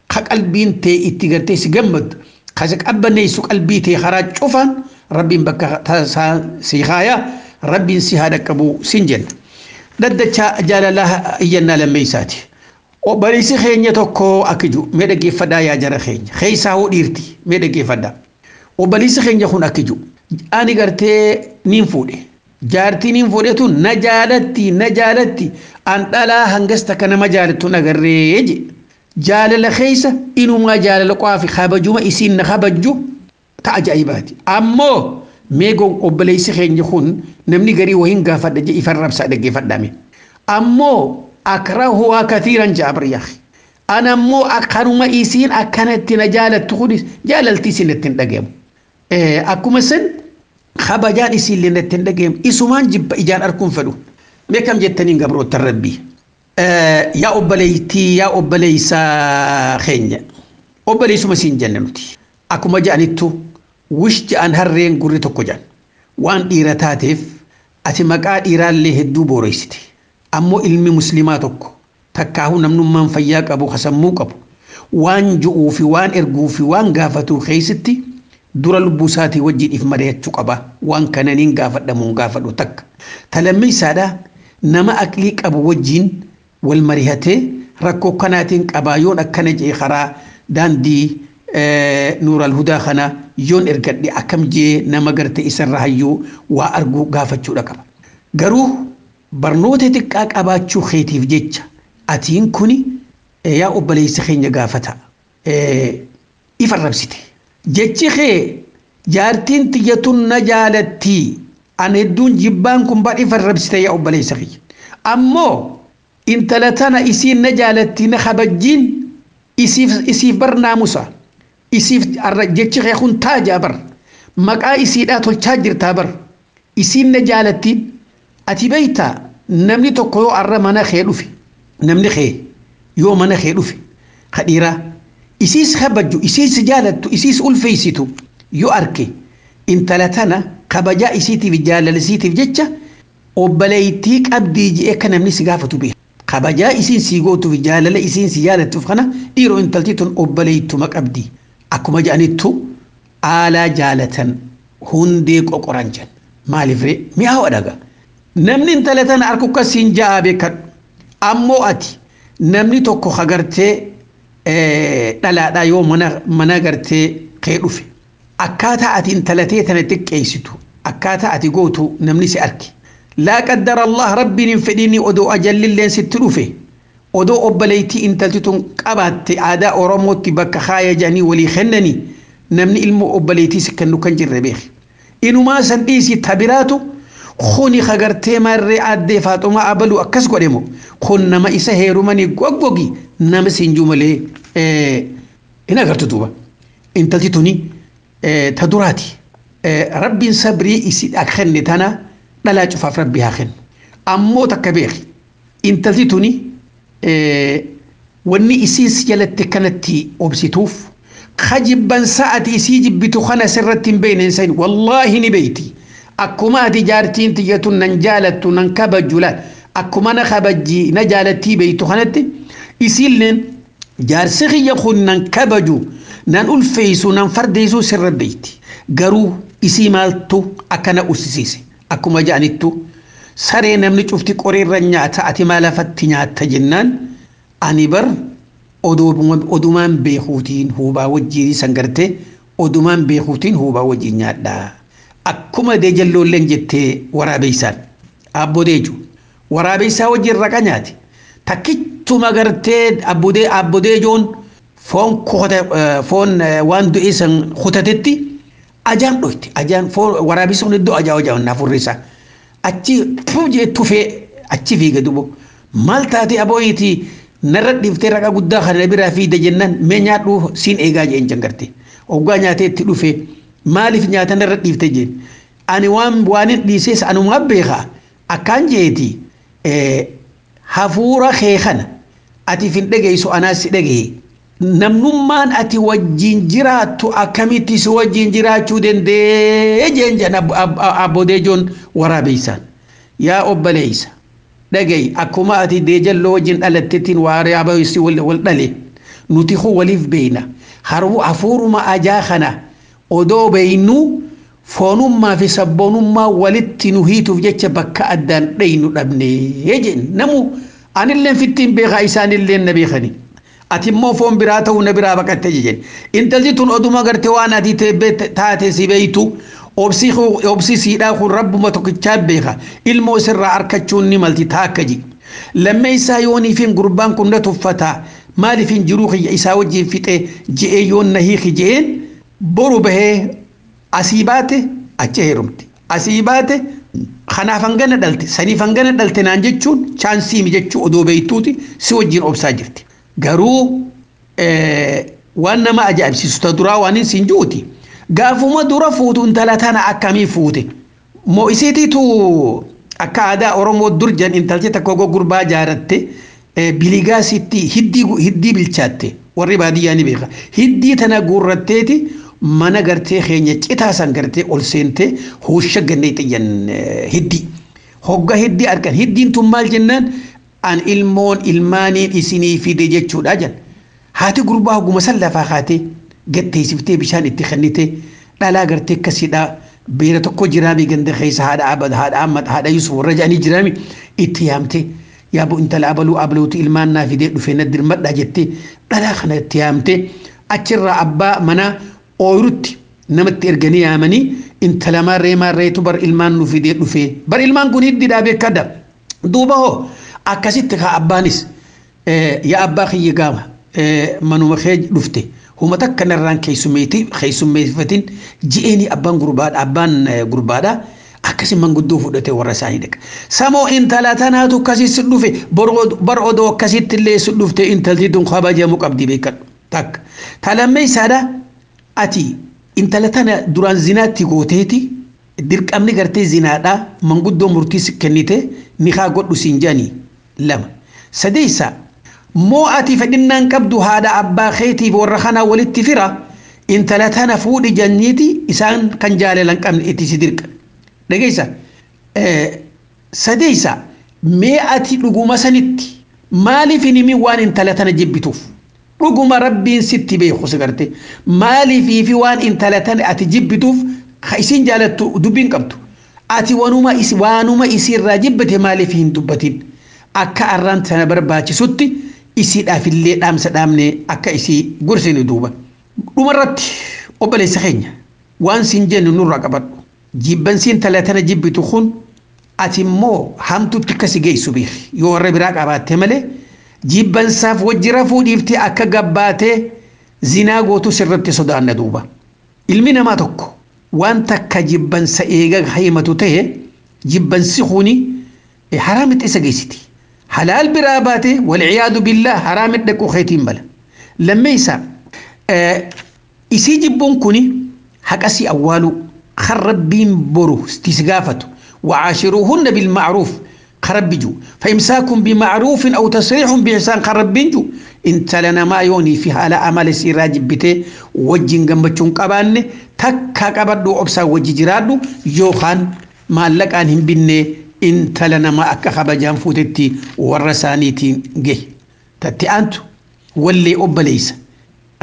[SPEAKER 5] ka qalbiin tee itti gartee si gammadu ka si qabbaneessu qalbii tee karaa cufaan rabbiin bakka si haaya rabbiin si haa dhaqqabu sin jenna daddacha jaalalaa iyyannaa lammeeysaati obboleessi keenya tokko akkiju mee dhaggeeffadhaa yaa jara keenya keeysaa hoo dhiirti mee dhaggeeffadhaa obboleessi keenya kun akkiju ani gartee niin fuudhe jaartii niin fuudhe tun na jaalatti an dhalaa hangasta kana nama jaalattu nagarree je jaalala keeysa inumaa jaalala qaafi kabajuma isiin na kabajju ta ajaa'ibaati ammoo meego obboleessi keenya kun namni garii wahin gaafadha je ifarrabsa dhaggeeffadhaame ammoo akrahuha kathiran jabr ya akhi ana ammoo akkanuma isiin akkanatti na jaalattu kunis jaalaltii isinatti hin dhageemu akkuma san kabajaan isiillee natti hin dhageemu isumaan jibba ijaan arkuun fedhu كم جتني قبرو التربي يا أبليتي يا أبليسا خينيا أبليسو مسين جننتي أكو ما جانيتو وش أن هرين قريتو كجان وان إيراتاتيف أتي مقا إيران لي هدو بوريستي أمو علمي مسلماتوكو تكاهو نمنو من فياك أبو خسموك أبو وان جؤو في وان إرقو في وان غافتو خيستي دور البوساتي وجين إفمريت شقبا وان كاننين غافت دمون غافتو تك تلمي سادا نما أكليك أبو وجين والمريهتي ركو كاناتين قبايون أكنج إخرا دان دي نور الهدى خنا يون إرقد دي أكم جي نما غرت إسر رهيو وأرقو غافتو ركبا غرو برنوتي تكاك أباتشو خيتي في جيتش أتين كوني يا أبليس خيني غافتا إفربسيتي جيتشي خي جارتين تيتون نجالتي أن هدون جبانكم بعد إفربسيتي يا أبليس خي أمو إنت لتنا إسين نجالتي نخبجين إسيف برناموسا إسيف جيتشي خي خون تاجا بر مقا إسيداتو التاجر تابر إسين نجالتي أتي بيتا نمني تقويو عرى منا خيلو في نمني خي يوم منا خيلو في خديرا إسيس خبجو إسيس جالتو إسيس ألفيسيتو يو أركي إن تلاتنا خبجا إسيتي في جالة لسيتي في جتشا وبليتيك أبدي جيكا نمني سيقافتو بيه خبجا إسين سيقوتو في جالة لإسين سيالتو فخنا إيرو إن تلتيتون وبليتو مك أبدي أكو مجانيتو آلا جالة هنديك وقرانجان مالي فري ميهو أدقا namni intalatan arku kasin jaabe kan ammo ati namni tokko khagarte dalaadha yoo mana garte kee dhufe akkata ati intalatee tana xiqqeessitu akkata ati gootu namni si arki la qaddar Allah rabbiin fedini odo ajallilleen sitti dhufe odo obbaleyti intaltitun qabatte aadaa oromootti bakka khaya jani wali khannani namni ilmu obbaleyti sikkannu kan jirre beekh inuma san dhiisi tabiraatu خوني خغرتي مري عدي فاطمه ابلو اكس قدمو خون نما إسا هيروماني غوغوغي نما سنجوملي هنا غرت توبا انت تتوني تدوراتي ربي صبري يسيد اخني تانا لا تشوف ربي اخن امو تكبير انت تتوني وني اسيس جلت كانتي اوبسيتوف خجبا ساعتي سيجب بتخنا سرت بين انسان والله نبيتي أكما تجارتين تجتون ننجالت ننكبجلات أكما نخبجي نجالتي بيتو خانتي إسيلن جار سخي يخون ننكبجو ننقول فيسو ننفرديسو سر البيت قرو إسي مالتو أكنا أسسيسي أكما جانتو ساري نمني شفتي قرير رنياتا أتي مالا فتنياتا جنان أني بر أدومان بيخوتين هوبا وجيري سنگرتي أدومان بيخوتين هوبا وجي نياتا akkuma deejalloo leen jettee waraabeysaan abbodeeju waraabeysaa wajjin raqa nyaati takkichuma magartee abbodeejoon foon waan du'eessan kutatetti ajaan dhoyti ajaan foon waraabeysuun iddoo ajaa naafurrisaa achi jee tufee achi fiiga dubo maal taate abooyiti narra dhiiftee raqa guddaa kana biraa fiida jennaan mee nyaadhu siin eegaa jeen jangarte oggaa nyaatee itti dhufee مالف نياتن رديف تجين أنا وان ديسيس أنا مبيخا أكان جيتي هفورا خيخنا أتي في الدقي سو أنا سيدقي نمنمان أتي وجين جراتو أكاميتي سو وجين جراتو دين دي جنجان أبو ديجون ورابيسان يا أبا ليسا دقي أكما أتي ديجان لو وجين ألتتين واري أبا يسي والدالي نتيخو وليف بينا هرو أفور ما أجاخنا odoo beeynu foonummaa fi sabboonummaa walitti nu hiituuf jecha bakka addaan dheynu dhabnee jeen namu anilleen fittiin beekaa isaanilleen na beekani ati immoo foon biraa ta'uu na biraa baqatte jeen intalli tun oduma garte waan ati taate si beeytu obsi siidhaa kun rabbuma tokkichaa beeka ilmoo sirraa arkachuun ni malti taakka ji lammeessaa yooniifin gurbaan kun na tuffataa maaliifin jiruu kiyya isaa wajjin fixee je'ee yoon na hiiki jeen boru bahee asii baate achi heerumti asii baate kanaaf hangana dhalte saniif hangana dhalte naan jechuun chaansii mi jechuu odoo beeytuuti si wajjin obsaa jirti garuu waan nama ajaa'ibsiisu ta duraa waan hin siin juuti gaafuma dura fuutu intala tana akkamii fuute moo isiitiitu أكادا أورمو درجان إنتلتي تكوغو قربا جارتي بلغا ستي هدي بالشاتي والربادي يعني بيخا هدي تنا قررتيتي mana gartee keenya citaa san gartee ol seentee hoosha ganneeti jan hiddi hogga hiddi argan hiddiin tun maal jennaan an ilmaaniin isinii fide jechuudha jan haati gurbaa hogguma san lafaa kaatee gatteessiftee bishaan itti kennite dhalaa gartee akkasiidha beera tokko jiraami ganda keessa haadha abad haadha ammad haadha yusuf warra jedhanii jiraami itti yaamte yaaboo intala abaluuti ilmaan naa fidee dhufee na dirmadhaa jettee dhalaa kana itti yaamte achirraa abbaa manaa ooyirutti namatti erganii yaamanii intala maarreetu bar ilmaan nu fidee dhufee bar ilmaan kun hiddiidhaa beekadha duuba hoo akkasitti kaa abbaanis yaa abbaa kiyya gaama manuma kee dhufte huma takka narraan keessummeeffatin ji'eenii abbaan gurbaadha akkasi manguddoo fudhate warra isaanii dhaqa samoo intala tanaatu akkasitti dhufe bar odoo akkasitti illee dhufte intalti tun kabajamuu qabdi beekadhu takka talammee isaadha ati intala tana duraan zinaatti gooteeti dirqamni gartee zinaadha manguddoo murtii kennite nikaa godhu siin jedhanii lama sadeessa moo ati fedhinnaan qabdu haadha abbaa keetiif warra kanaa walitti fira intala tana fuudhi janniiti isaan kan jaalalan qabne itti si dirqa dhageessa sadeessa mee ati dhuguma sanitti maaliif hinimi waan intala tana jibbituuf dhuguma rabbiin sitti beeku sagarte maaliif fi waan intala tana ati jibbituuf isin jaalattu dubbiin qabdu ati waanuma isirraa jibbite maaliif hin dubbatin akka arraan tana barbaachisutti isiidhaaf illee dhaamsa dhaamne akka isii gorsine duuba dhumarratti obboleessa keenya waan siin jennu nurraa qabadhu jibbansiin intala tana jibbitu kun ati immoo hamtutti akkasi geessu beeki yoo warra biraa qabaatte malee jibbansaaf wajji rafuu dhiiftee akka gabbaatee zinaa gootu sirratti sodaanna duuba ilmi namaa tokko waan takka jibbansa eega himatu ta'e jibbansi kuni haraamitti isa geessiti halaal biraa baate walciyaadu billah haraamitti dhaquu keetiin bala lammeessa isii jibbuun kuni haqasii awwaaluu kan rabbiin boru tisgaafatu وعاشروهن بالمعروف خربجو فإمساكم بمعروف أو تصريح بإحسان خربجو انت لنا ما يوني في على أمل سراج بته وجين جنبتشون قبان تكا قبضو أبسا وجي جرادو يوخان ما لك أنهم بني انت لنا ما أكا خبجان فوتتي ورسانيتي جي تتي أنتو واللي أبليس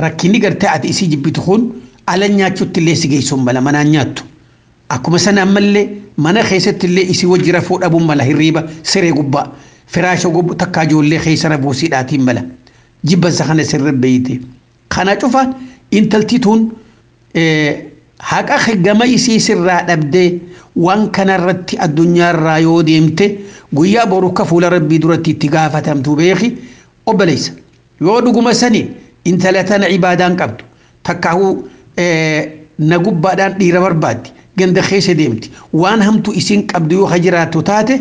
[SPEAKER 5] ركيني قرتاعت إسي جبتخون على نياتشو تليسي جيسون بلا منا نياتو أكو مثلا أمالي mana keessatti illee isi wajji rafuu dhabuun mala hirriiba siree gubbaa firaasha gubbaa takkaa ijoollee keessa rafuu siidhaatiin mala jibbansa kana sirra beeyte kana cufaan intalti tun haqa gama isii sirraa dhabdee waan kanarratti addunyaarraa yoo deemte guyyaa boru ka fuula rabbii duratti itti gaafatamtu beeki obboleessa yoo dhuguma sanii intala tana ibaadaan qabdu takkaahuu na gubbaadhaan dhiira barbaaddi ganda keessa deemti waan hamtu isin qabdu yoo hajiraatu taate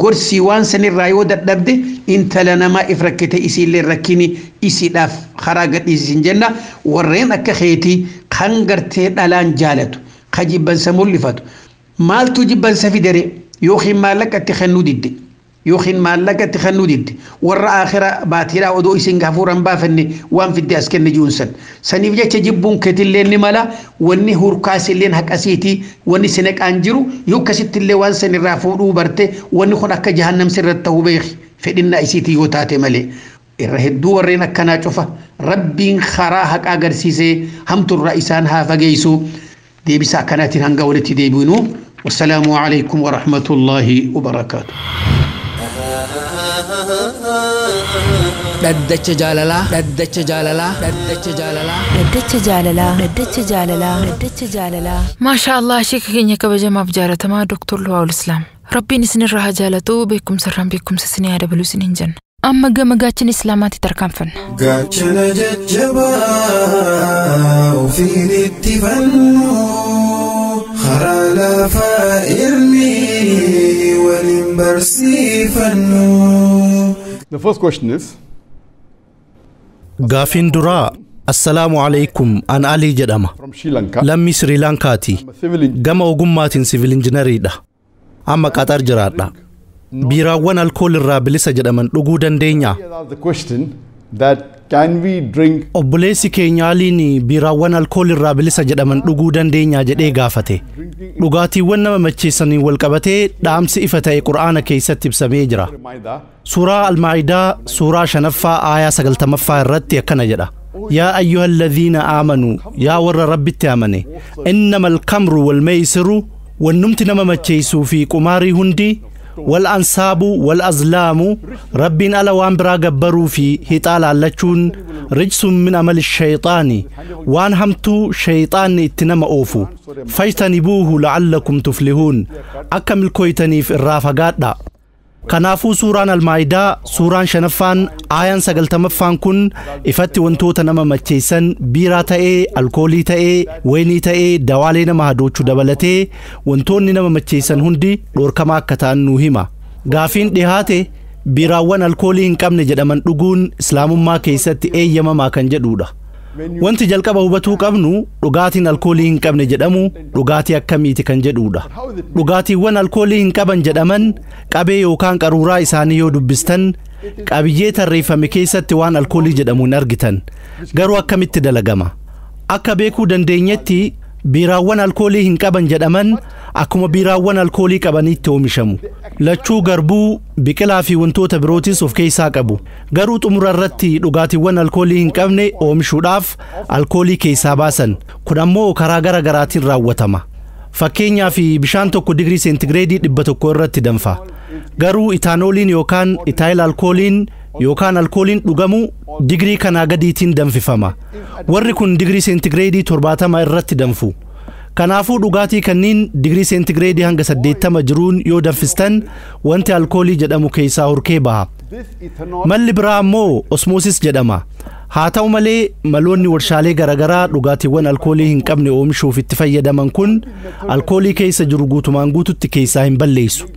[SPEAKER 5] gorsi waan sanirraa yoo dadhabde intala namaa if rakkite isiillee rakkini isiidhaaf karaa gadhiisin jenna warreen akka keetii kan gartee dhalaan jaalatu ka jibbansa mul'ifatu maaltu jibbansa fidere yookiin maallaqatti kennuu didde yookiin maallaqatti kennuu didde warra aakhira baatiidhaa odoo isin gafuuran baafanne waan fidde as kenne juunsan saniif jecha jibbuun keetillee ni mala wanni hurkaasilleen haqasiitii wanni sinaqaan jiru yoo akkasittillee waan sanirraa fuudhuu barte wanni kun akka jahannam sirratti ta'uu beeki fedhinnaa isiitii yoo taate malee irra hedduu warreen akkanaa cufa rabbiin karaa haqa agarsiisee hamturraa isaan haa fageessu deebisa akkanaatiin hanga walitti deebinu wassalaamu alaykum warahmatullaahi wabarakaatu.
[SPEAKER 3] dhaddacha jaalalaa dhaddacha jaalalaa dhaddacha jaalalaa
[SPEAKER 2] dhaddacha jaalalaa dhaddacha jaalalaa dhaddacha jaalalaa maashaa Allah sheeka keenya kabajamaaf jaaratamaa Dr. Luwaawul Islaam rabbiin isinirraa haa jaalatu beekumsarraan beekumsa isinii haa dabalu isiniin jenna amma gama gaachana islaamaatti tarkaanfanna
[SPEAKER 6] gaachana jajjabaa ofiin itti fannu karaa lafaa ilmi waliin barsiifannu.
[SPEAKER 7] The first question is
[SPEAKER 8] Gaafin duraa Assalaamu alaykum an Ali jedhama
[SPEAKER 7] from Sri Lanka.
[SPEAKER 8] lammii Sri Lankaati gama ogummaatiin civil engineeridha amma Qatar jiraadha biiraawwan alkoolii irraa bilisa jedhaman dhuguu dandeenya?
[SPEAKER 7] The question that can we drink
[SPEAKER 8] Obboleessi keenya Aliin biiraawwan alkoolii irraa bilisa jedhaman dhuguu dandeenya jedhee gaafate. Dhugaatiiwwan nama macheessaniin wal qabatee dhaamsi ifa ta'e Qur'aana keessatti ibsamee jira. Suuraa Al-Maa'idaa suuraa 5ffaa aayaa 90ffaa irratti akkana jedha. Yaa ayyuhalladhiina aamanuu yaa warra Rabbitti amane innamal kamru wal maysiru wannumti nama macheessuu fi qumaarii hundi والأنصاب والأزلام ربين على وان برا جبروا في هتال علشون رجس من عمل الشيطان وان همتو شيطان اتنما أوفو فاجتنبوه لعلكم تفلحون أكمل كويتني في الرافقات دا كنافو سوران المائدة سوران شنفان آيان سقلتمفان كن إفتي وانتوتا نما مچيسن بيرا تأي الكولي تأي ويني تأي دوالي نما هدوچو دبالتي وانتوني نما مچيسن هندي دوركما كتان نوهما غافين دهاتي بيراوان الكولي هنكم نجدمن لغون اسلام ما كيست اي يما ما كان جدودا wanti jalqaba hubatuu qabnu dhugaatiin alkoolii hin qabne jedhamu dhugaatii akkamiiti kan jedhuudha. Dhugaatiiwwan alkoolii hin qaban jedhaman qabee yookaan qaruuraa isaanii yoo dubbistan qabiyyee tarreeffame keessatti waan alkoolii jedhamu hin argitan. Garuu akkamitti dalagama? Akka beekuu dandeenyetti biiraawwan alkoolii hin qaban jedhaman akkuma biiraawwan alkoolii qabaniitti oomishamu. Lachuu garbuu biqilaa fi wantoota birootis of keessaa qabu. Garuu xumura irratti dhugaatiiwwan alkoolii hin qabne oomishuudhaaf alkoolii keessaa baasan. Kun ammoo karaa gara garaatiin raawwatama. Fakkeenyaaf bishaan tokko digirii seentigireedii 100 irratti danfa. Garuu itaanooliin yookaan itaayil alkooliin yookaan alkooliin dhugamu digirii kanaa gadiitiin danfifama. Warri kun digirii seentigireedii 70 irratti danfu. Kanaafuu dhugaatii kanniin digirii seentigireedii hanga 80 jiruun yoo danfistan wanti alkoolii jedhamu keessaa hurkee baha. Malli biraa ammoo osmoosis jedhama. Haa ta'u malee maloonni warshaalee garagaraa dhugaatiiwwan alkoolii hin qabne oomishuuf itti fayyadaman kun alkoolii keessa jiru guutumaan guututti keessaa hin balleessu.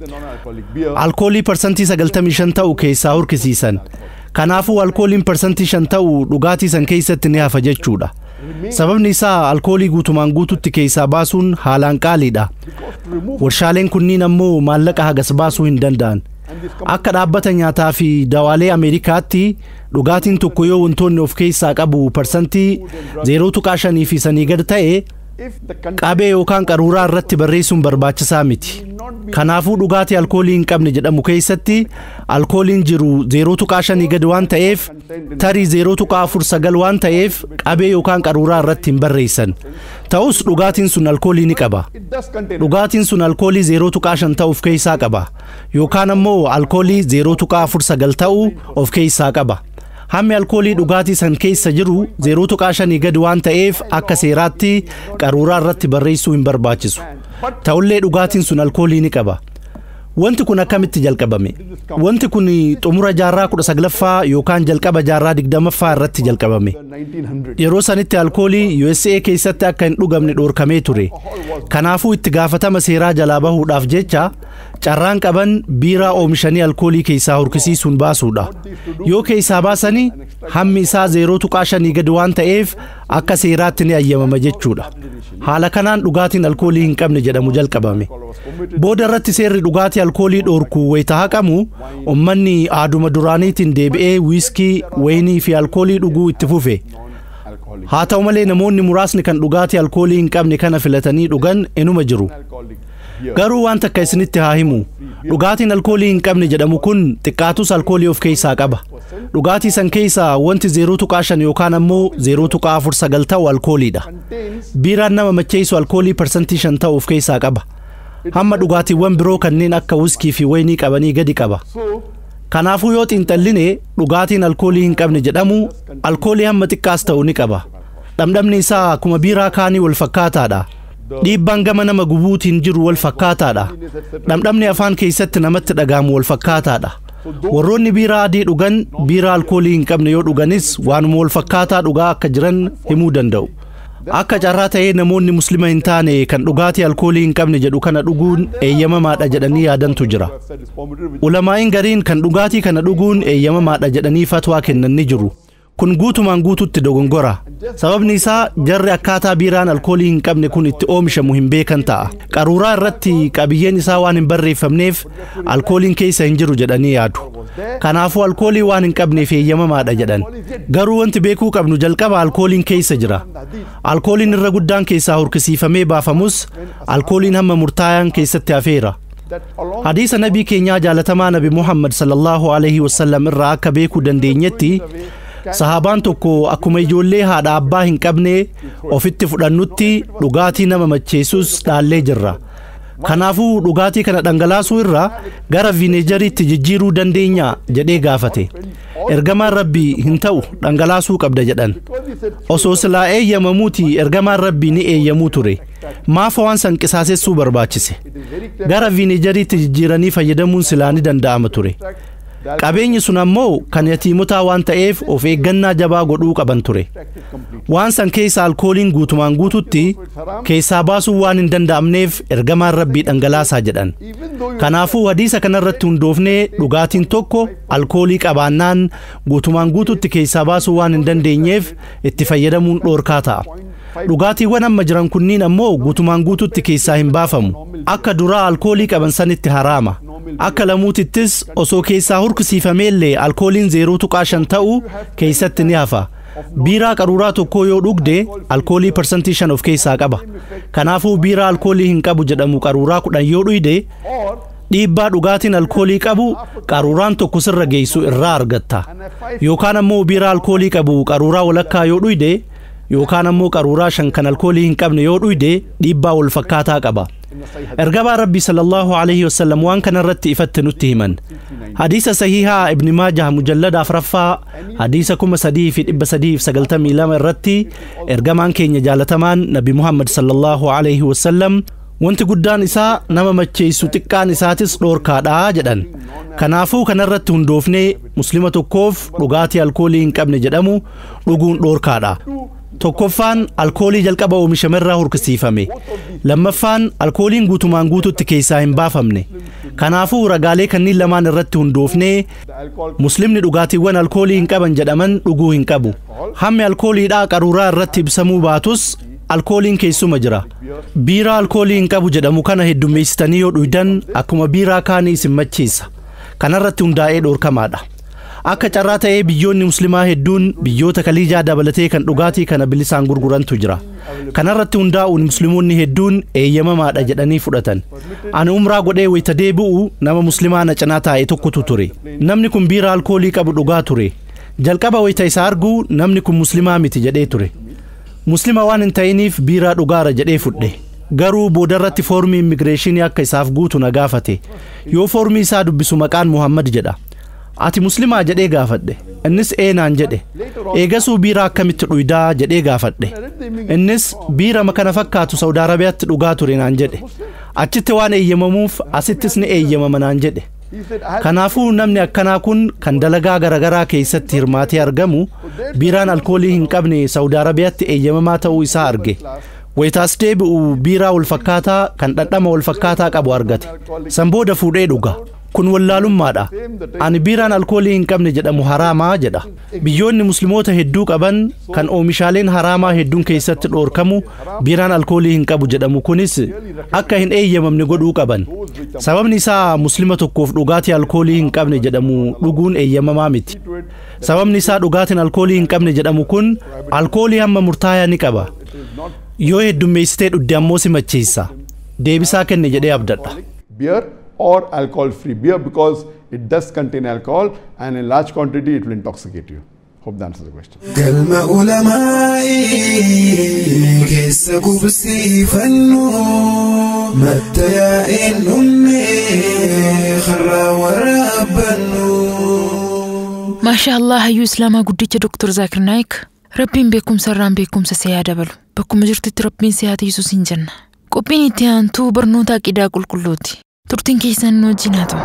[SPEAKER 8] Alkoolii parsantii 95 ta'u keessaa hurkisiisan. Kanaafuu alkooliin parsantii 5 ta'u dhugaatii san keessatti ni hafa jechuudha. Sababni isaa alkoolii guutumaan guututti keessaa baasuun haalaan qaaliidha. Warshaaleen kunniin ammoo maallaqa hagas baasuu hin danda'an. Akka dhaabbata nyaataa fi dawaalee Ameerikaatti dhugaatiin tokko yoo wantoonni of keessaa qabu parsantii 0.5 fi sanii gad ta'e qabee yookaan qaruuraa irratti barreessuun barbaachisaa miti. Kanaafuu dhugaatii alkoolii hin qabne jedhamu keessatti alkooliin jiru 0.5 gad waan ta'eef tarii 0.49 waan ta'eef qabee yookaan qaruuraa irratti hin barreessan. Ta'us dhugaatiin sun alkoolii ni qaba. Dhugaatiin sun alkoolii 0.5 ta'u of keessaa qaba yookaan ammoo alkoolii 0.49 ta'u of keessaa qaba. Hammi alkoolii dhugaatii san keessa jiru 0.5 gad waan ta'eef akka seeraatti qaruuraa irratti barreessuu hin barbaachisu. Ta'ullee dhugaatiin sun alkoolii ni qaba. Wanti kun akkamitti jalqabame? Wanti kun xumura jaarraa 19ffaa yookaan jalqaba jaarraa 20ffaa irratti jalqabame. Yeroo sanitti alkoolii USA keessatti akka hin dhugamne dhorkamee ture. Kanaafuu itti gaafatama seeraa jalaa bahuudhaaf jecha carraan qaban biiraa oomishanii alkoolii keessaa hurkisiisuun baasuudha. Yoo keessaa baasanii hammi isaa 0.5 gad waan ta'eef akka seeraatti ni ayyamama jechuudha. Haala kanaan dhugaatiin alkoolii hin qabne jedhamu jalqabame. Booda irratti seerri dhugaatii alkoolii dhorku wayita haqamu ummanni aaduma duraaniitiin deebi'ee wiiskii, wayinii fi alkoolii dhuguu itti fufe. Haa ta'u malee namoonni muraasni kan dhugaatii alkoolii hin qabne kana filatanii dhugan inuma jiru. Garuu waan takka isinitti haa himu. Dhugaatiin alkoolii hin qabne jedhamu kun xiqqaatus alkoolii of keessaa qaba. Dhugaatii san keessaa wanti 0.5 yookaan ammoo 0.49 ta'u alkooliidha. Biiraan nama macheessu alkoolii parsantii 5 ta'u of keessaa qaba. Hamma dhugaatiiwwan biroo kanneen akka wiskii fi wayinii qabanii gadi qaba. Kanaafuu yoo xiinxalline dhugaatiin alkoolii hin qabne jedhamu alkoolii hamma xiqqaas ta'u ni qaba. Dhamdhamni isaa akkuma biiraa kaanii wal fakkaataadha. Dhiibbaan gama nama gubuutiin jiru wal fakkaataadha. Dhamdhamni afaan keessatti namatti dhagaamu wal fakkaataadha. Warroonni biiraa adii dhugan biiraa alkoolii hin qabne yoo dhuganis waanuma wal fakkaataa dhugaa akka jiran himuu danda'u. Akka carraa ta'ee namoonni muslima hin taane kan dhugaatii alkoolii hin qabne jedhu kana dhuguun eeyyamamaadha jedhanii yaadantu jira. Ulamaa'iin gariin kan dhugaatii kana dhuguun eeyyamamaadha jedhanii fatwaa kennan ni jiru. kun guutumaan guututti dogongora. Sababni isaa jarri akkaataa biiraan alkoolii hin qabne kun itti oomishamu hin beekan ta'a. Qaruuraa irratti qabiyyeen isaa waan hin barreeffamneef alkooliin keessa hin jiru jedhanii yaadu. Kanaafuu alkoolii waan hin qabneef eeyyamamaadha jedhan. Garuu wanti beekuu qabnu jalqaba alkooliin keessa jira. Alkooliin irra guddaan keessaa hurkisiifamee baafamus alkooliin hamma murtaa'aan keessatti hafeera. Hadiisa nabii keenyaa jaalatamaa Nabi Muhammad sallallahu alaihi wasallam irraa akka beekuu dandeenyetti sahaabaan tokko akkuma ijoollee haadha abbaa hin qabne ofitti fudhannutti dhugaatii nama macheessus dhaallee jirra. Kanaafuu dhugaatii kana dhangalaasuu irraa gara viineejariitti jijjiiruu dandeenya jedhee gaafate. Ergamaan Rabbii hin ta'u dhangalaasuu qabda jedhan. Osoo silaa eeyyamamuuti ergamaan Rabbii ni eeyyamuu ture. Maaf waan san qisaasessuu barbaachise? Gara viineejariitti jijjiiranii fayyadamuun silaa ni danda'ama ture. Qabeenyi sun ammoo kan yatiimotaa waan ta'eef of eeggannaa jabaa godhuu qaban ture. Waan san keessa alkooliin guutumaan guututti keessaa baasuu waan hin danda'amneef ergamaan Rabbii dhangalaasaa jedhan. Kanaafuu hadiisa kanarratti hundoofnee dhugaatiin tokko alkoolii qabaannaan guutumaan guututti keessaa baasuu waan hin dandeenyeef itti fayyadamuun dhoorkaa ta'a. Dhugaatiiwwan amma jiran kunniin ammoo guutumaan guututti keessaa hin baafamu. Akka duraa alkoolii qaban sanitti haraama. Akka lamuutittis osoo keessaa hurkisiifameellee alkooliin 0.5 ta'u keessatti ni hafa. Biiraa qaruuraa tokko yoo dhugde alkoolii persentii 5 of keessaa qaba. Kanaafuu biiraa alkoolii hin qabu jedhamu qaruuraa 10 yoo dhuyde dhiibbaa dhugaatiin alkoolii qabu qaruuraan tokko sirra geessu irraa argatta. Yookaan ammoo biiraa alkoolii qabu qaruuraa walakkaa yoo dhuyde yookaan ammoo qaruuraa 5 kan alkoolii hin qabne yoo dhuyde dhiibbaa wal fakkaataa qaba. Ergamaan Rabbii sallallahu alaihi wasallam waan kanarratti ifatti nutti himan. Hadiisa sahihaa Ibn Maajah mujallada 4ffaa hadiisa 3392 irratti ergamaan keenya jaalatamaan Nabi Muhammad sallallahu alaihi wasallam wanti guddaan isaa nama macheessu xiqqaan isaatis dhoorkaadha jedhan. Kanaafuu kanarratti hundoofnee muslima tokkoof dhugaatii alkoolii hin qabne jedhamu dhuguun dhoorkaadha. Tokkoffaan alkoolii jalqaba oomishamerraa hurkisiifame. Lammaffaan alkooliin guutumaan guututti keessaa hin baafamne. Kanaafuu ragaalee kanniin lamaan irratti hundoofnee muslimni dhugaatiiwwan alkoolii hin qaban jedhaman dhuguu hin qabu. Hammi alkooliidhaa qaruuraa irratti ibsamuu baatus alkooliin keessuma jira. Biiraa alkoolii hin qabu jedhamu kana heddummeessitanii yoo dhuydan akkuma biiraa kaanii isin macheessa. Kanarratti hundaa'ee dhoorkamaadha. Akka carraa ta'ee biyyoonni muslimaa hedduun biyyoota kaliijaa dabalatee kan dhugaatii kana bilisaan gurgurantu jira. Kanarratti hundaa'uun musliimoonni hedduun eeyyamamaadha jedhanii fudhatan. Ani umraa godhee wayita deebi'u nama muslimaa na cinaa taa'e tokkotu ture. Namni kun biiraa alkoolii qabu dhugaa ture. Jalqaba wayita isa argu namni kun muslimaa miti jedhee ture. Muslima waan hin ta'iniif biiraa dhugaara jedhee fudhe. Garuu boodarratti foormii immigireeshinii akka isaaf guutu na gaafate. Yoo foormii isaa dubbisu maqaan Muhammad jedha. Ati muslimaa jedhee gaafadhe. Innis naan jedhe. Eegasuu biiraa akkamitti dhuydaa jedhee gaafadhe. Innis biira makana fakkaatu Saudi Arabiyaatti dhugaa ture naan jedhe. Achitti waan eeyyamamuuf asittis ni eeyyamama naan jedhe. Kanaafuu namni akkanaa kun kan dalagaa garagaraa keessatti hirmaatee argamu biiraan alkoolii hin qabne Saudi Arabiyaatti eeyyamamaa ta'uu isaa arge. Wayitaas deebi'u biiraa wal fakkaataa kan dhandhama wal fakkaataa qabu argate. San booda fuudhee dhuga. Kun wallaalummaadha. Ani biiraan alkoolii hin qabne jedhamu haraamaa jedha. Biyyoonni muslimoota hedduu qaban kan oomishaaleen haraamaa hedduun keessatti dhoorkamu biiraan alkoolii hin qabu jedhamu kunis akka hin eeyyamamne godhuu qaban. Sababni isaa muslima tokkoof dhugaatii alkoolii hin qabne jedhamu dhuguun eeyyamamaa miti. Sababni isaa dhugaatiin alkoolii hin qabne jedhamu kun alkoolii hamma murtaa'aa ni qaba. Yoo heddummeessitee dhugde ammoo si macheessa. Deebisaa kenne jedhee abdadha.
[SPEAKER 7] Beer or alcohol free beer because it does contain alcohol and in large quantity it will intoxicate you. Hope that answers the question.
[SPEAKER 6] Kalma ulamai kesa kubsi fannu matta ya ummi kharra warabbannu.
[SPEAKER 2] Masha Allah hayyuu islaamaa guddicha Dr. Zakir Naik Rabbiin beekumsa irraan beekumsa si haa dabalu. Bakkuma jirtutti Rabbiin si haa taasisu siin jenna. Qophiin itti aantuu barnoota aqidaa qulqulluuti. Turtiin keessan nu wajjin haa ta'u.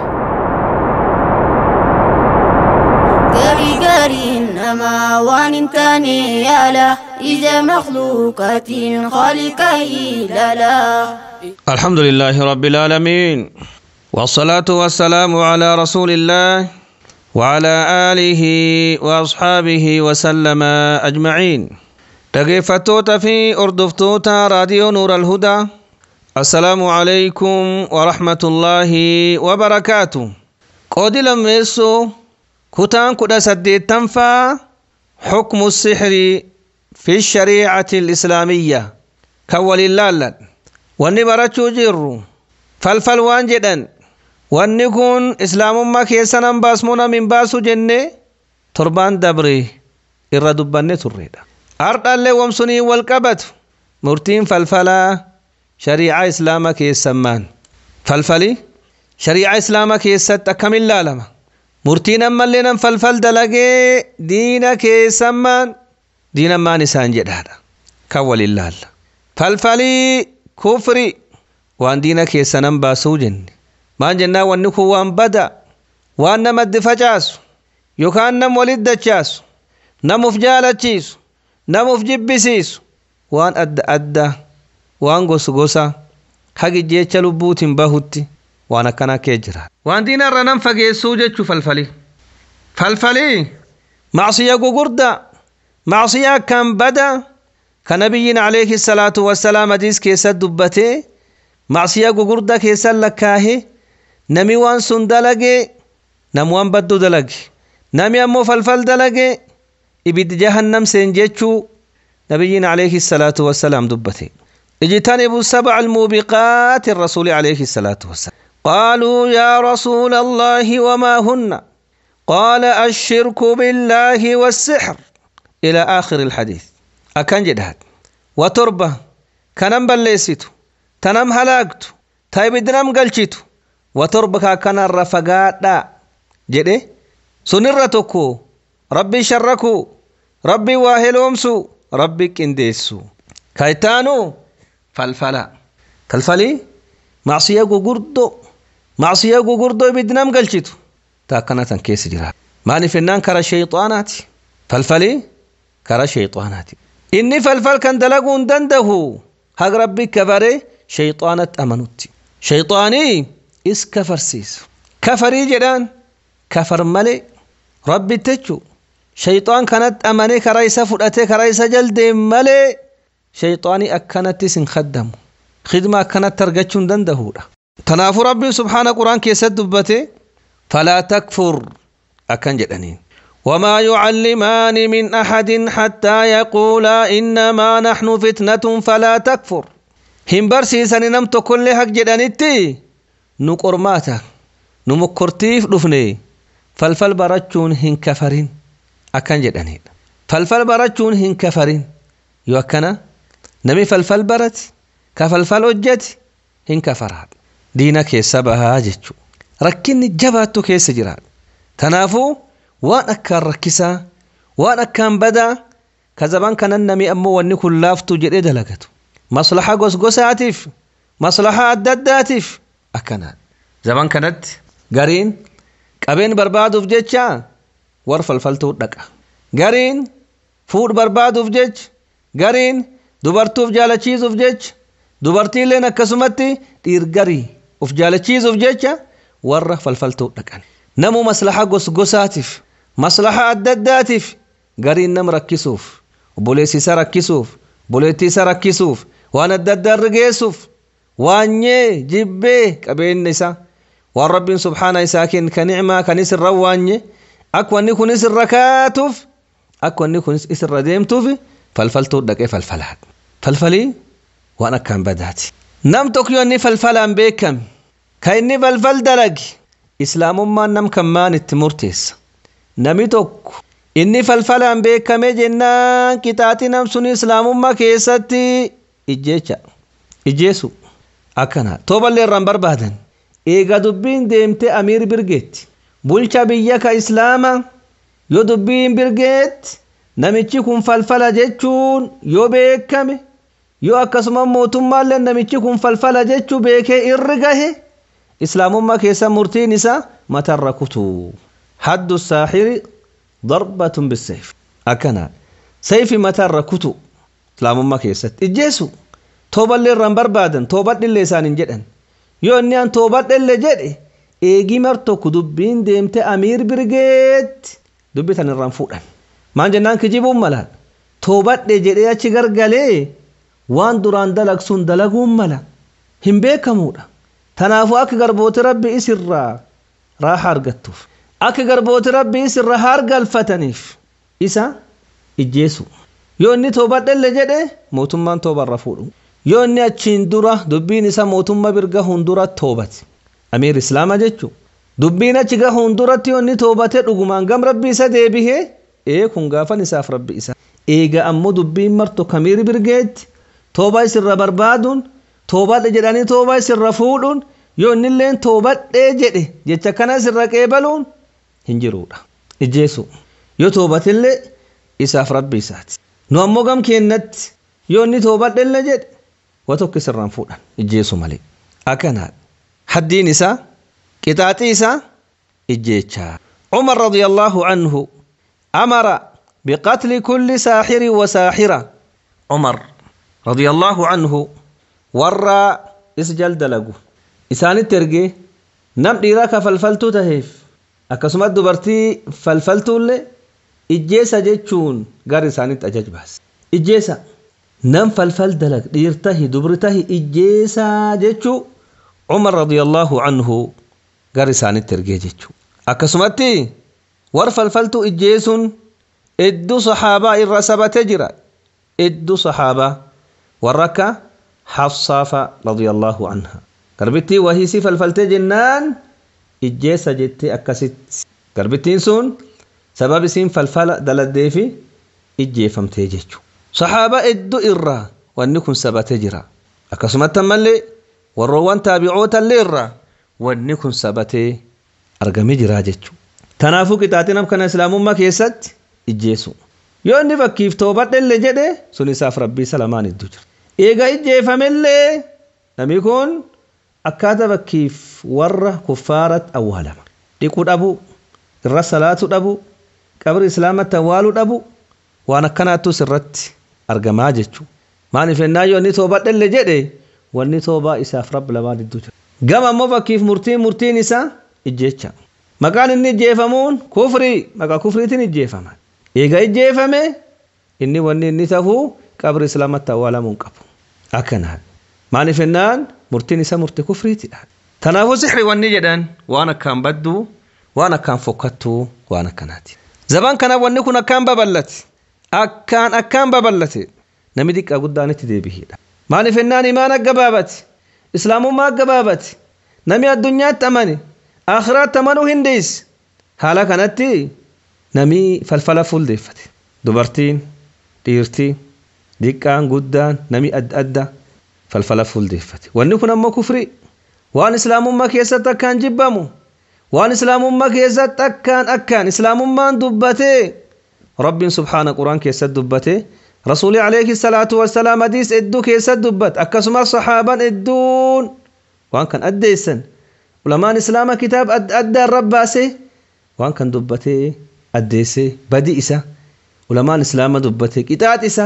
[SPEAKER 9] Gari nama waan hin taane yaala ija makhluuqaatiin khaliqa ilaala.
[SPEAKER 1] Alhamdulillahi rabbil aalamiin. والصلاة والسلام على رسول الله
[SPEAKER 10] وعلى آله وأصحابه وسلم أجمعين. dhaggeeffattoota fi hordoftoota raadiyoo Nuur al-Hudaa, assalaamu alaykum wa rahmatullaahi wa barakaatu. qoodi lammeessoo kutaan 18ffaa xukmu sixri fi shariicati al-islaamiyya kan waliin laallan. wanni barachuu jirru falfal waan jedhan, wanni kun islaamummaa keessa nan baasmoo nam hin baasu jenne torbaan dabre irra dubbanne turredha. ardhalle wamsunii wal qabatu murtiin falfalaa shariica islaama keessammaan. falfali shariica islaama keessatti akkamiin laalama? murtiin ammallee nan falfal dalagee diina keessammaan diinammaan isaan jedhaadha kan waliin laalla. falfalii kufri waan diina keessa nan baasuu jenne maan jennaa wanni kun waan bada, waan namatti facaasu yookaan nam walit dachaasu, namuuf jaalachiisu, namuuf jibbisiisu, waan adda adda, waan gosa hagi jecha lubbuutiin bahutti waan akkana kee jira. waan diina irra nan fageessuu jechuu falfalii. falfalii macsiya gugurda, macsiya akkaan bada kan nabiyyiin alayhi salaatu wassalaam hadiis keessa dubbatee macsiya gugurda keessan lakkaahe nami waan sun dalage nam waan baddu dalage, nami ammoo falfal dalage ibiddi jahannam seen jechuu nabiyyiin alayhi salaatu wassalaam dubbate. اجتنبوا 7 الموبقات الرسول عليه الصلاة والسلام. قالوا يا رسول الله وما هن؟ قال الشرك بالله والسحر إلى آخر الحديث. أكن جدهد وتربة كنم بلسيتو تنم هلاكتو تايب دنم قلشيتو وتربة كان الرفقات دا جده سنرتكو ربي شركو ربي واهلومسو ربي كنديسو كايتانو falfala. falfalii macsiya gugurdoo ibiddinam galchitu ta akkanatan keessa jira. maaliif ennaan kara shayxaanaati. falfalii kara shayxaanaati. inni falfal kan dalaguu hin dandahu haga rabbi kabare shayxaanatti amanutti. shayxaanii is kafarsiisu. kafarii jedhaan kafar malee rabbitti jechuu. shayxaan kanatti amane karaa isa fudhate karaa isa jaldeem malee shayxaanii akkanatti sin khaddamu. khidma akkanatti argachuu hin dandahudha. tanaafu rabbi subhaana quraan keessatti dubbate falaa takfur akkan jedhaniin. وما يعلمان من أحد حتى يقولا إنما نحن فتنة فلا تكفر. هم برسيسان نمت كل حق جدانيتي نقرماتا نمكرتيف دفني فالفل براتشون هن كفرين أكن جدانين. فالفل براتشون هن كفرين يوكنا نمي فالفل برت كفالفل وجت هن كفرات دينك يسبها جتشو ركن جباتو كيس جرات. تنافو waan akkaan rakkisaa waan akkaan badaa ka zaban kanan nami ammoo wanni kun laaftu jedhee dalagatu maslaha gosgosaatiif maslaha adda addaatiif akkanaa zaban kanatti gariin qabeen barbaaduuf jecha war falfaltuu dhaqa, gariin fuud barbaaduuf jecha, gariin dubartuuf jaalachiisuuf jecha, dubartiilleen akkasumatti dhiirgarii uf jaalachiisuuf jecha warra falfaltuu dhaqan. namu maslaha gosgosaatiif maslaha adda addaatiif gariin nam rakkisuuf, obboleessi isa rakkisuuf, obboleettii isa rakkisuuf, waan adda addaa rigeessuuf, waanyee jibbee qabeenya isa waan rabbiin subhaana isaa kenn ka ni'maa kan isirra waanye akka wanni kun isirra kaatuuf akka wanni kun isirra deemtuuf falfaltuu dhaqee falfalaat. falfalii waan akkaan badaati. nam tokko yoo inni falfalaan beekame ka inni falfal dalagi islaamummaan nam kan maan itti murteessa. nami tokko inni falfalaan beekame jennaan qixaaxi nam sun islaamummaa keessatti ijjeesu akkana tooballee irraan barbaadan eega dubbiin deemte amiir birgeetti bulcha biyya ka islaama yoo dubbiin birgeetti namichi kun falfala jechuun yoo beekame yoo akkasuma mootummaallee namichi kun falfala jechuu beekee irri gahe islaamummaa keessa murtiin isaa matarra kutu. حد الساحر ضربة بالسيف أكنا سيف متى ركوتو سلام ما كيست إجيسو توبة اللي رمبر بادن توبة اللي سان جدن يو أني أن توبة اللي جدي eegi martokku dubbiin deemte amiir birgeetti dubbi tan irraan fuudhan maan jennaan kijibuun mala toobadhe jedhee achi gargalee waan duraan dalagsuun dalaguun mala hin beekamuudha tanaafu akka garbooti rabbi isirraa raaxa argattuuf akka garbooti rabbi isirraa hargalfataniif isa ijjeesu yoo inni toobadhe jedhe mootummaan toobarra fuudhu yoo inni achiin dura dubbiin isa mootummaa birga hundura toobate amiir islaama jechu dubbiin achi ga hunduratti yoo inni toobate dhugumaan gam rabbi isa deebihee kun gaafan isaaf rabbi isa eega ammoo dubbiin marto kamiir birgeetti toobaa isirra barbaaduun toobadhe jedhanii toobaa isirra fuudhuun yoo inni illeen toobadhe jedhe jecha kana isirra qeebaluun hin jiruudha ijjeesu yoo toobatillee isaaf rabbi isaati nu ammoo gam keennatti yoo inni toobadhe jedhe wa tokko isirraan fuudhan ijjeesu malee akkanaadha haddiin isaa qixaaxii isaa ijjeechaa Umar radiyallahu anhu amara biqatli kulli saaxiri wa saaxira Umar radiyallahu anhu warra isjal dalagu isaanitti ergee nam dhiiraa ka falfaltuu taheef akkasumas dubartii falfaltuullee ijjeesa jechuun gar isaanitti ajaj baase ijjeesa nam falfal dalag dhiirtahi dubritahi ijjeesa jechuu Umar radiyallahu anhu gar isaanitti ergee jechuu akkasumatti war falfaltuu ijjeesuun iddoo sahaabaa irra sabate jira iddoo sahaabaa warra akka Hafsaafa radiyallahu anha garbittii wahiisii falfaltee jennaan ijjeesa jettee akkasitti garbittiin sun sabab isiin falfala daladee fi ijjeefamtee jechuu sahaaba iddoo irraa wanni kun sabate jira akkasumatti ammallee warroowwan taabi'oota illee irraa wanni kun sabatee argamee jira jechuu tanaafuu qixaaxii nam kana islaamummaa keessatti ijjeesu yoo inni fakkiif toobadhe jedhe sun isaaf rabbii salamaan iddoo jira eega ijjeefamellee namni kun akkaataa fakkiif warra kuffaarat awwaalama dhiquu dhabu irra salaatu dhabu qabri islaamatti awwaaluu dhabu waan akkanaattu sirratti argamaa jechuu maaliif ennaa yoo inni toobadhe jedhe wanni toobaa isaaf rabbi lamaan iddoo jira gama ammoo fakkiif murtiin isaa ijjeecha maqaan inni ijjeefamuun kufrii maqaa kufriitiin ijjeefama eega ijjeefame inni wanni inni ta'uu qabri islaamatti awwaalamuun qabu akkanaa maaliif ennaan murtiin isaa murtii kufriitidha tanaafuu sixri wanni jedhan waan akkaan baddu waan akkaan fokkattu waan akkanaati zaban kana wanni kun akkaan babal'ate akkaan babal'ate namni xiqqaa guddaanitti deebi'eedha maaliif ennaan imaan gabaabati islaamummaa gabaabati namni addunyaatti amane akhiraatti amanuu hin deessi haala kanatti namni falfala fuuldeeffate dubartiin dhiirtii xiqqaan guddaan namni adda adda falfala fuuldeeffate wanni kun ammoo kufrii waan islaamummaa keessatti akkaan jibbamu waan islaamummaa keessatti akkaan islaamummaan dubbatee rabbiin subhaana quraan keessatti dubbatee رسول عليه الصلاة والسلام حديث ادو كيسد دبت اكسما صحابا ادون وان كان اديسن علماء الاسلام كتاب ادى الرباسي وان كان دبته اديسي بدي اسا علماء الاسلام دبته كتاب اسا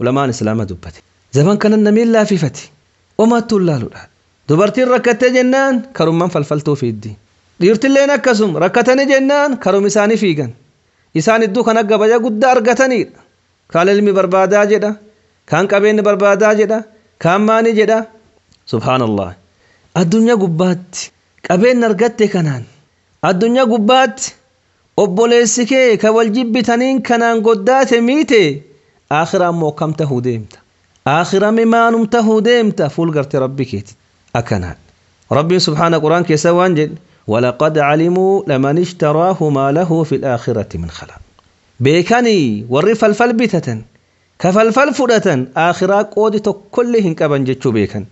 [SPEAKER 10] علماء الاسلام دبته زمان كان النمي لا في فتي وما تولالو دبرتي ركعت جنان كرمان فلفلتو في الدين ديرت لنا كسم ركعتني جنان كرم اساني فيغن اسان ادو كان غبا قد ارغتني كان علمي بربادا جدا كان قبين بربادا جدا كان ماني جدا سبحان الله الدنيا قبات قبين نرغت كانان الدنيا قبات obboleessikee ka wal jibbitaniin kanaan goddaate miite aakhira ammoo kam tahuu deemta aakhira mimaanum tahuu deemta fuul garte rabbi keeti akkanaan rabbiin subhaana quraan keessa waan jedhe walaqad calimuu laman ishtaraahu maa lahu fi laakhirati min khalaq beekanii warri falfal bitatan ka falfal fudhatan aakhiraa qoodi tokkollee hin qaban jechuu beekan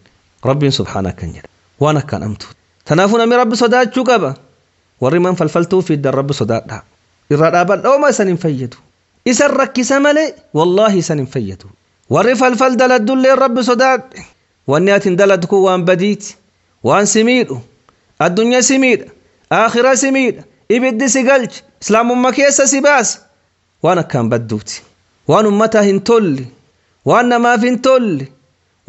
[SPEAKER 10] rabbiin subhaana akkan jedha waan akkaan amtu tanaafuu namni rabbi sodaachuu qaba warri man falfaltuu fi darrabbi sodaadha irra dhaabadhooma isan hin fayyadu isan rakkisa malee wallaahi isan hin fayyadu warri falfal daladdullee rabbi sodaadhe wanni atin daladku waan badiiti waan simiidhu addunyaa simiidha aakhira simiidha ibiddi si galchi islaamummaa keessa si baasa waan akkaan badduuti waan ummataa hin tolle waan namaaf hin tolle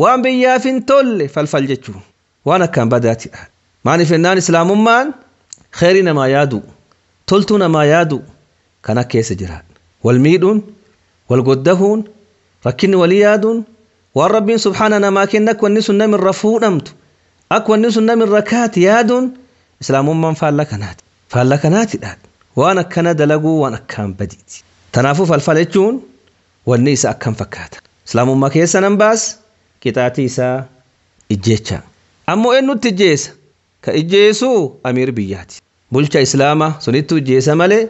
[SPEAKER 10] waan biyyaaf hin tolle falfal jechuun waan akkaan badaatidha maaliif ennaan islaamummaan خيرنا ما يادو تلتنا ما يادو كان كيس جراد والميدون والقدهون ركن وليادون والرب سبحاننا ما كنك والنسنا من رفو نمت أك والنسنا من ركات يادون إسلام من فالكنات داد وانا كان دلقو وانا كان بديت تنافف الفلجون والنيس أكم فكات إسلام ما كيس نمباس كتاتيسا إجيتشا أمو إنو تجيس كإجيسو أمير بياتي بلشا إسلاما سنتو إجيسا مالي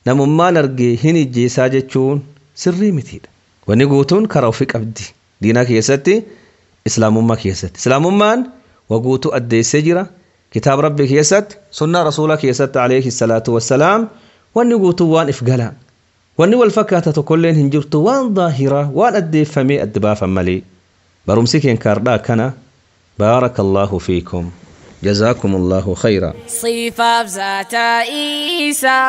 [SPEAKER 10] نمما نرقي هني إجيسا جتشون سري مثير ونقوتون كروفيك أبدي دينا كيستي إسلام ما كيست إسلام مان وقوتو أدي سجرة كتاب ربي كيست سنة رسولك كيست عليه الصلاة والسلام ونقوتو وان إفقالا ونو الفكاتة كلين هنجرتو وان ظاهرة وان أدي فمي أدبافا مالي برمسك ينكاردا كنا بارك الله فيكم جزاكم الله خيرا
[SPEAKER 9] صفة ذات عيسى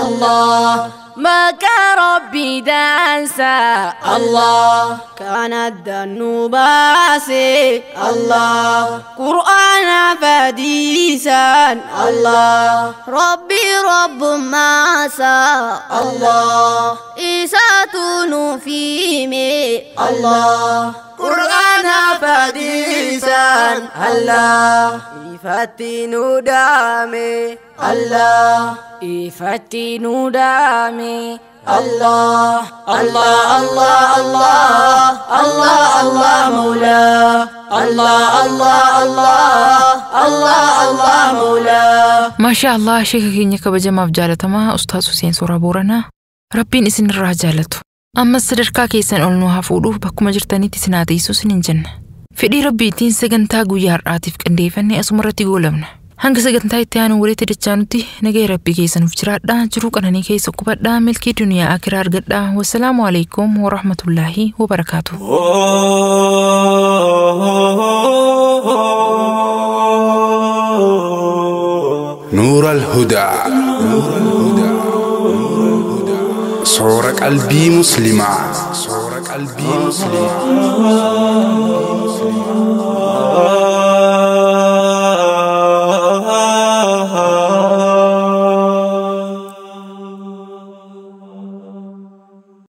[SPEAKER 9] الله ما كان ربي دانسا الله كانت الذنوب باسي الله قرآن فديسا الله ربي رب ماسا الله إيسا تنفيمي الله قرآن فديسا الله إفتي ندامي الله إفتي ندامي الله الله الله الله الله الله مولا الله الله الله الله الله مولا
[SPEAKER 2] ما شاء الله شيخ كينيا كبجما بجالتما أستاذ حسين سورة بورنا ربين إسن الرجالته أما السرقة كيسن أولنوها فولوه بكم جرتاني تسناتي سوسنين جنة فدي ربيتين سجنتا غيار عاطف كنديفني أسمرتي قولمنا hanga sagantaa itti aanu walitti dachaanutti nagaya rabbii keessan uf jiraadhaa jiruu qananii keessa qubadhaa milkii duniyaa akiraa argadhaa wassalaamu alaykum wa rahmatullaahi wa barakaatuh
[SPEAKER 6] نور الهدى صورة قلبي مسلمة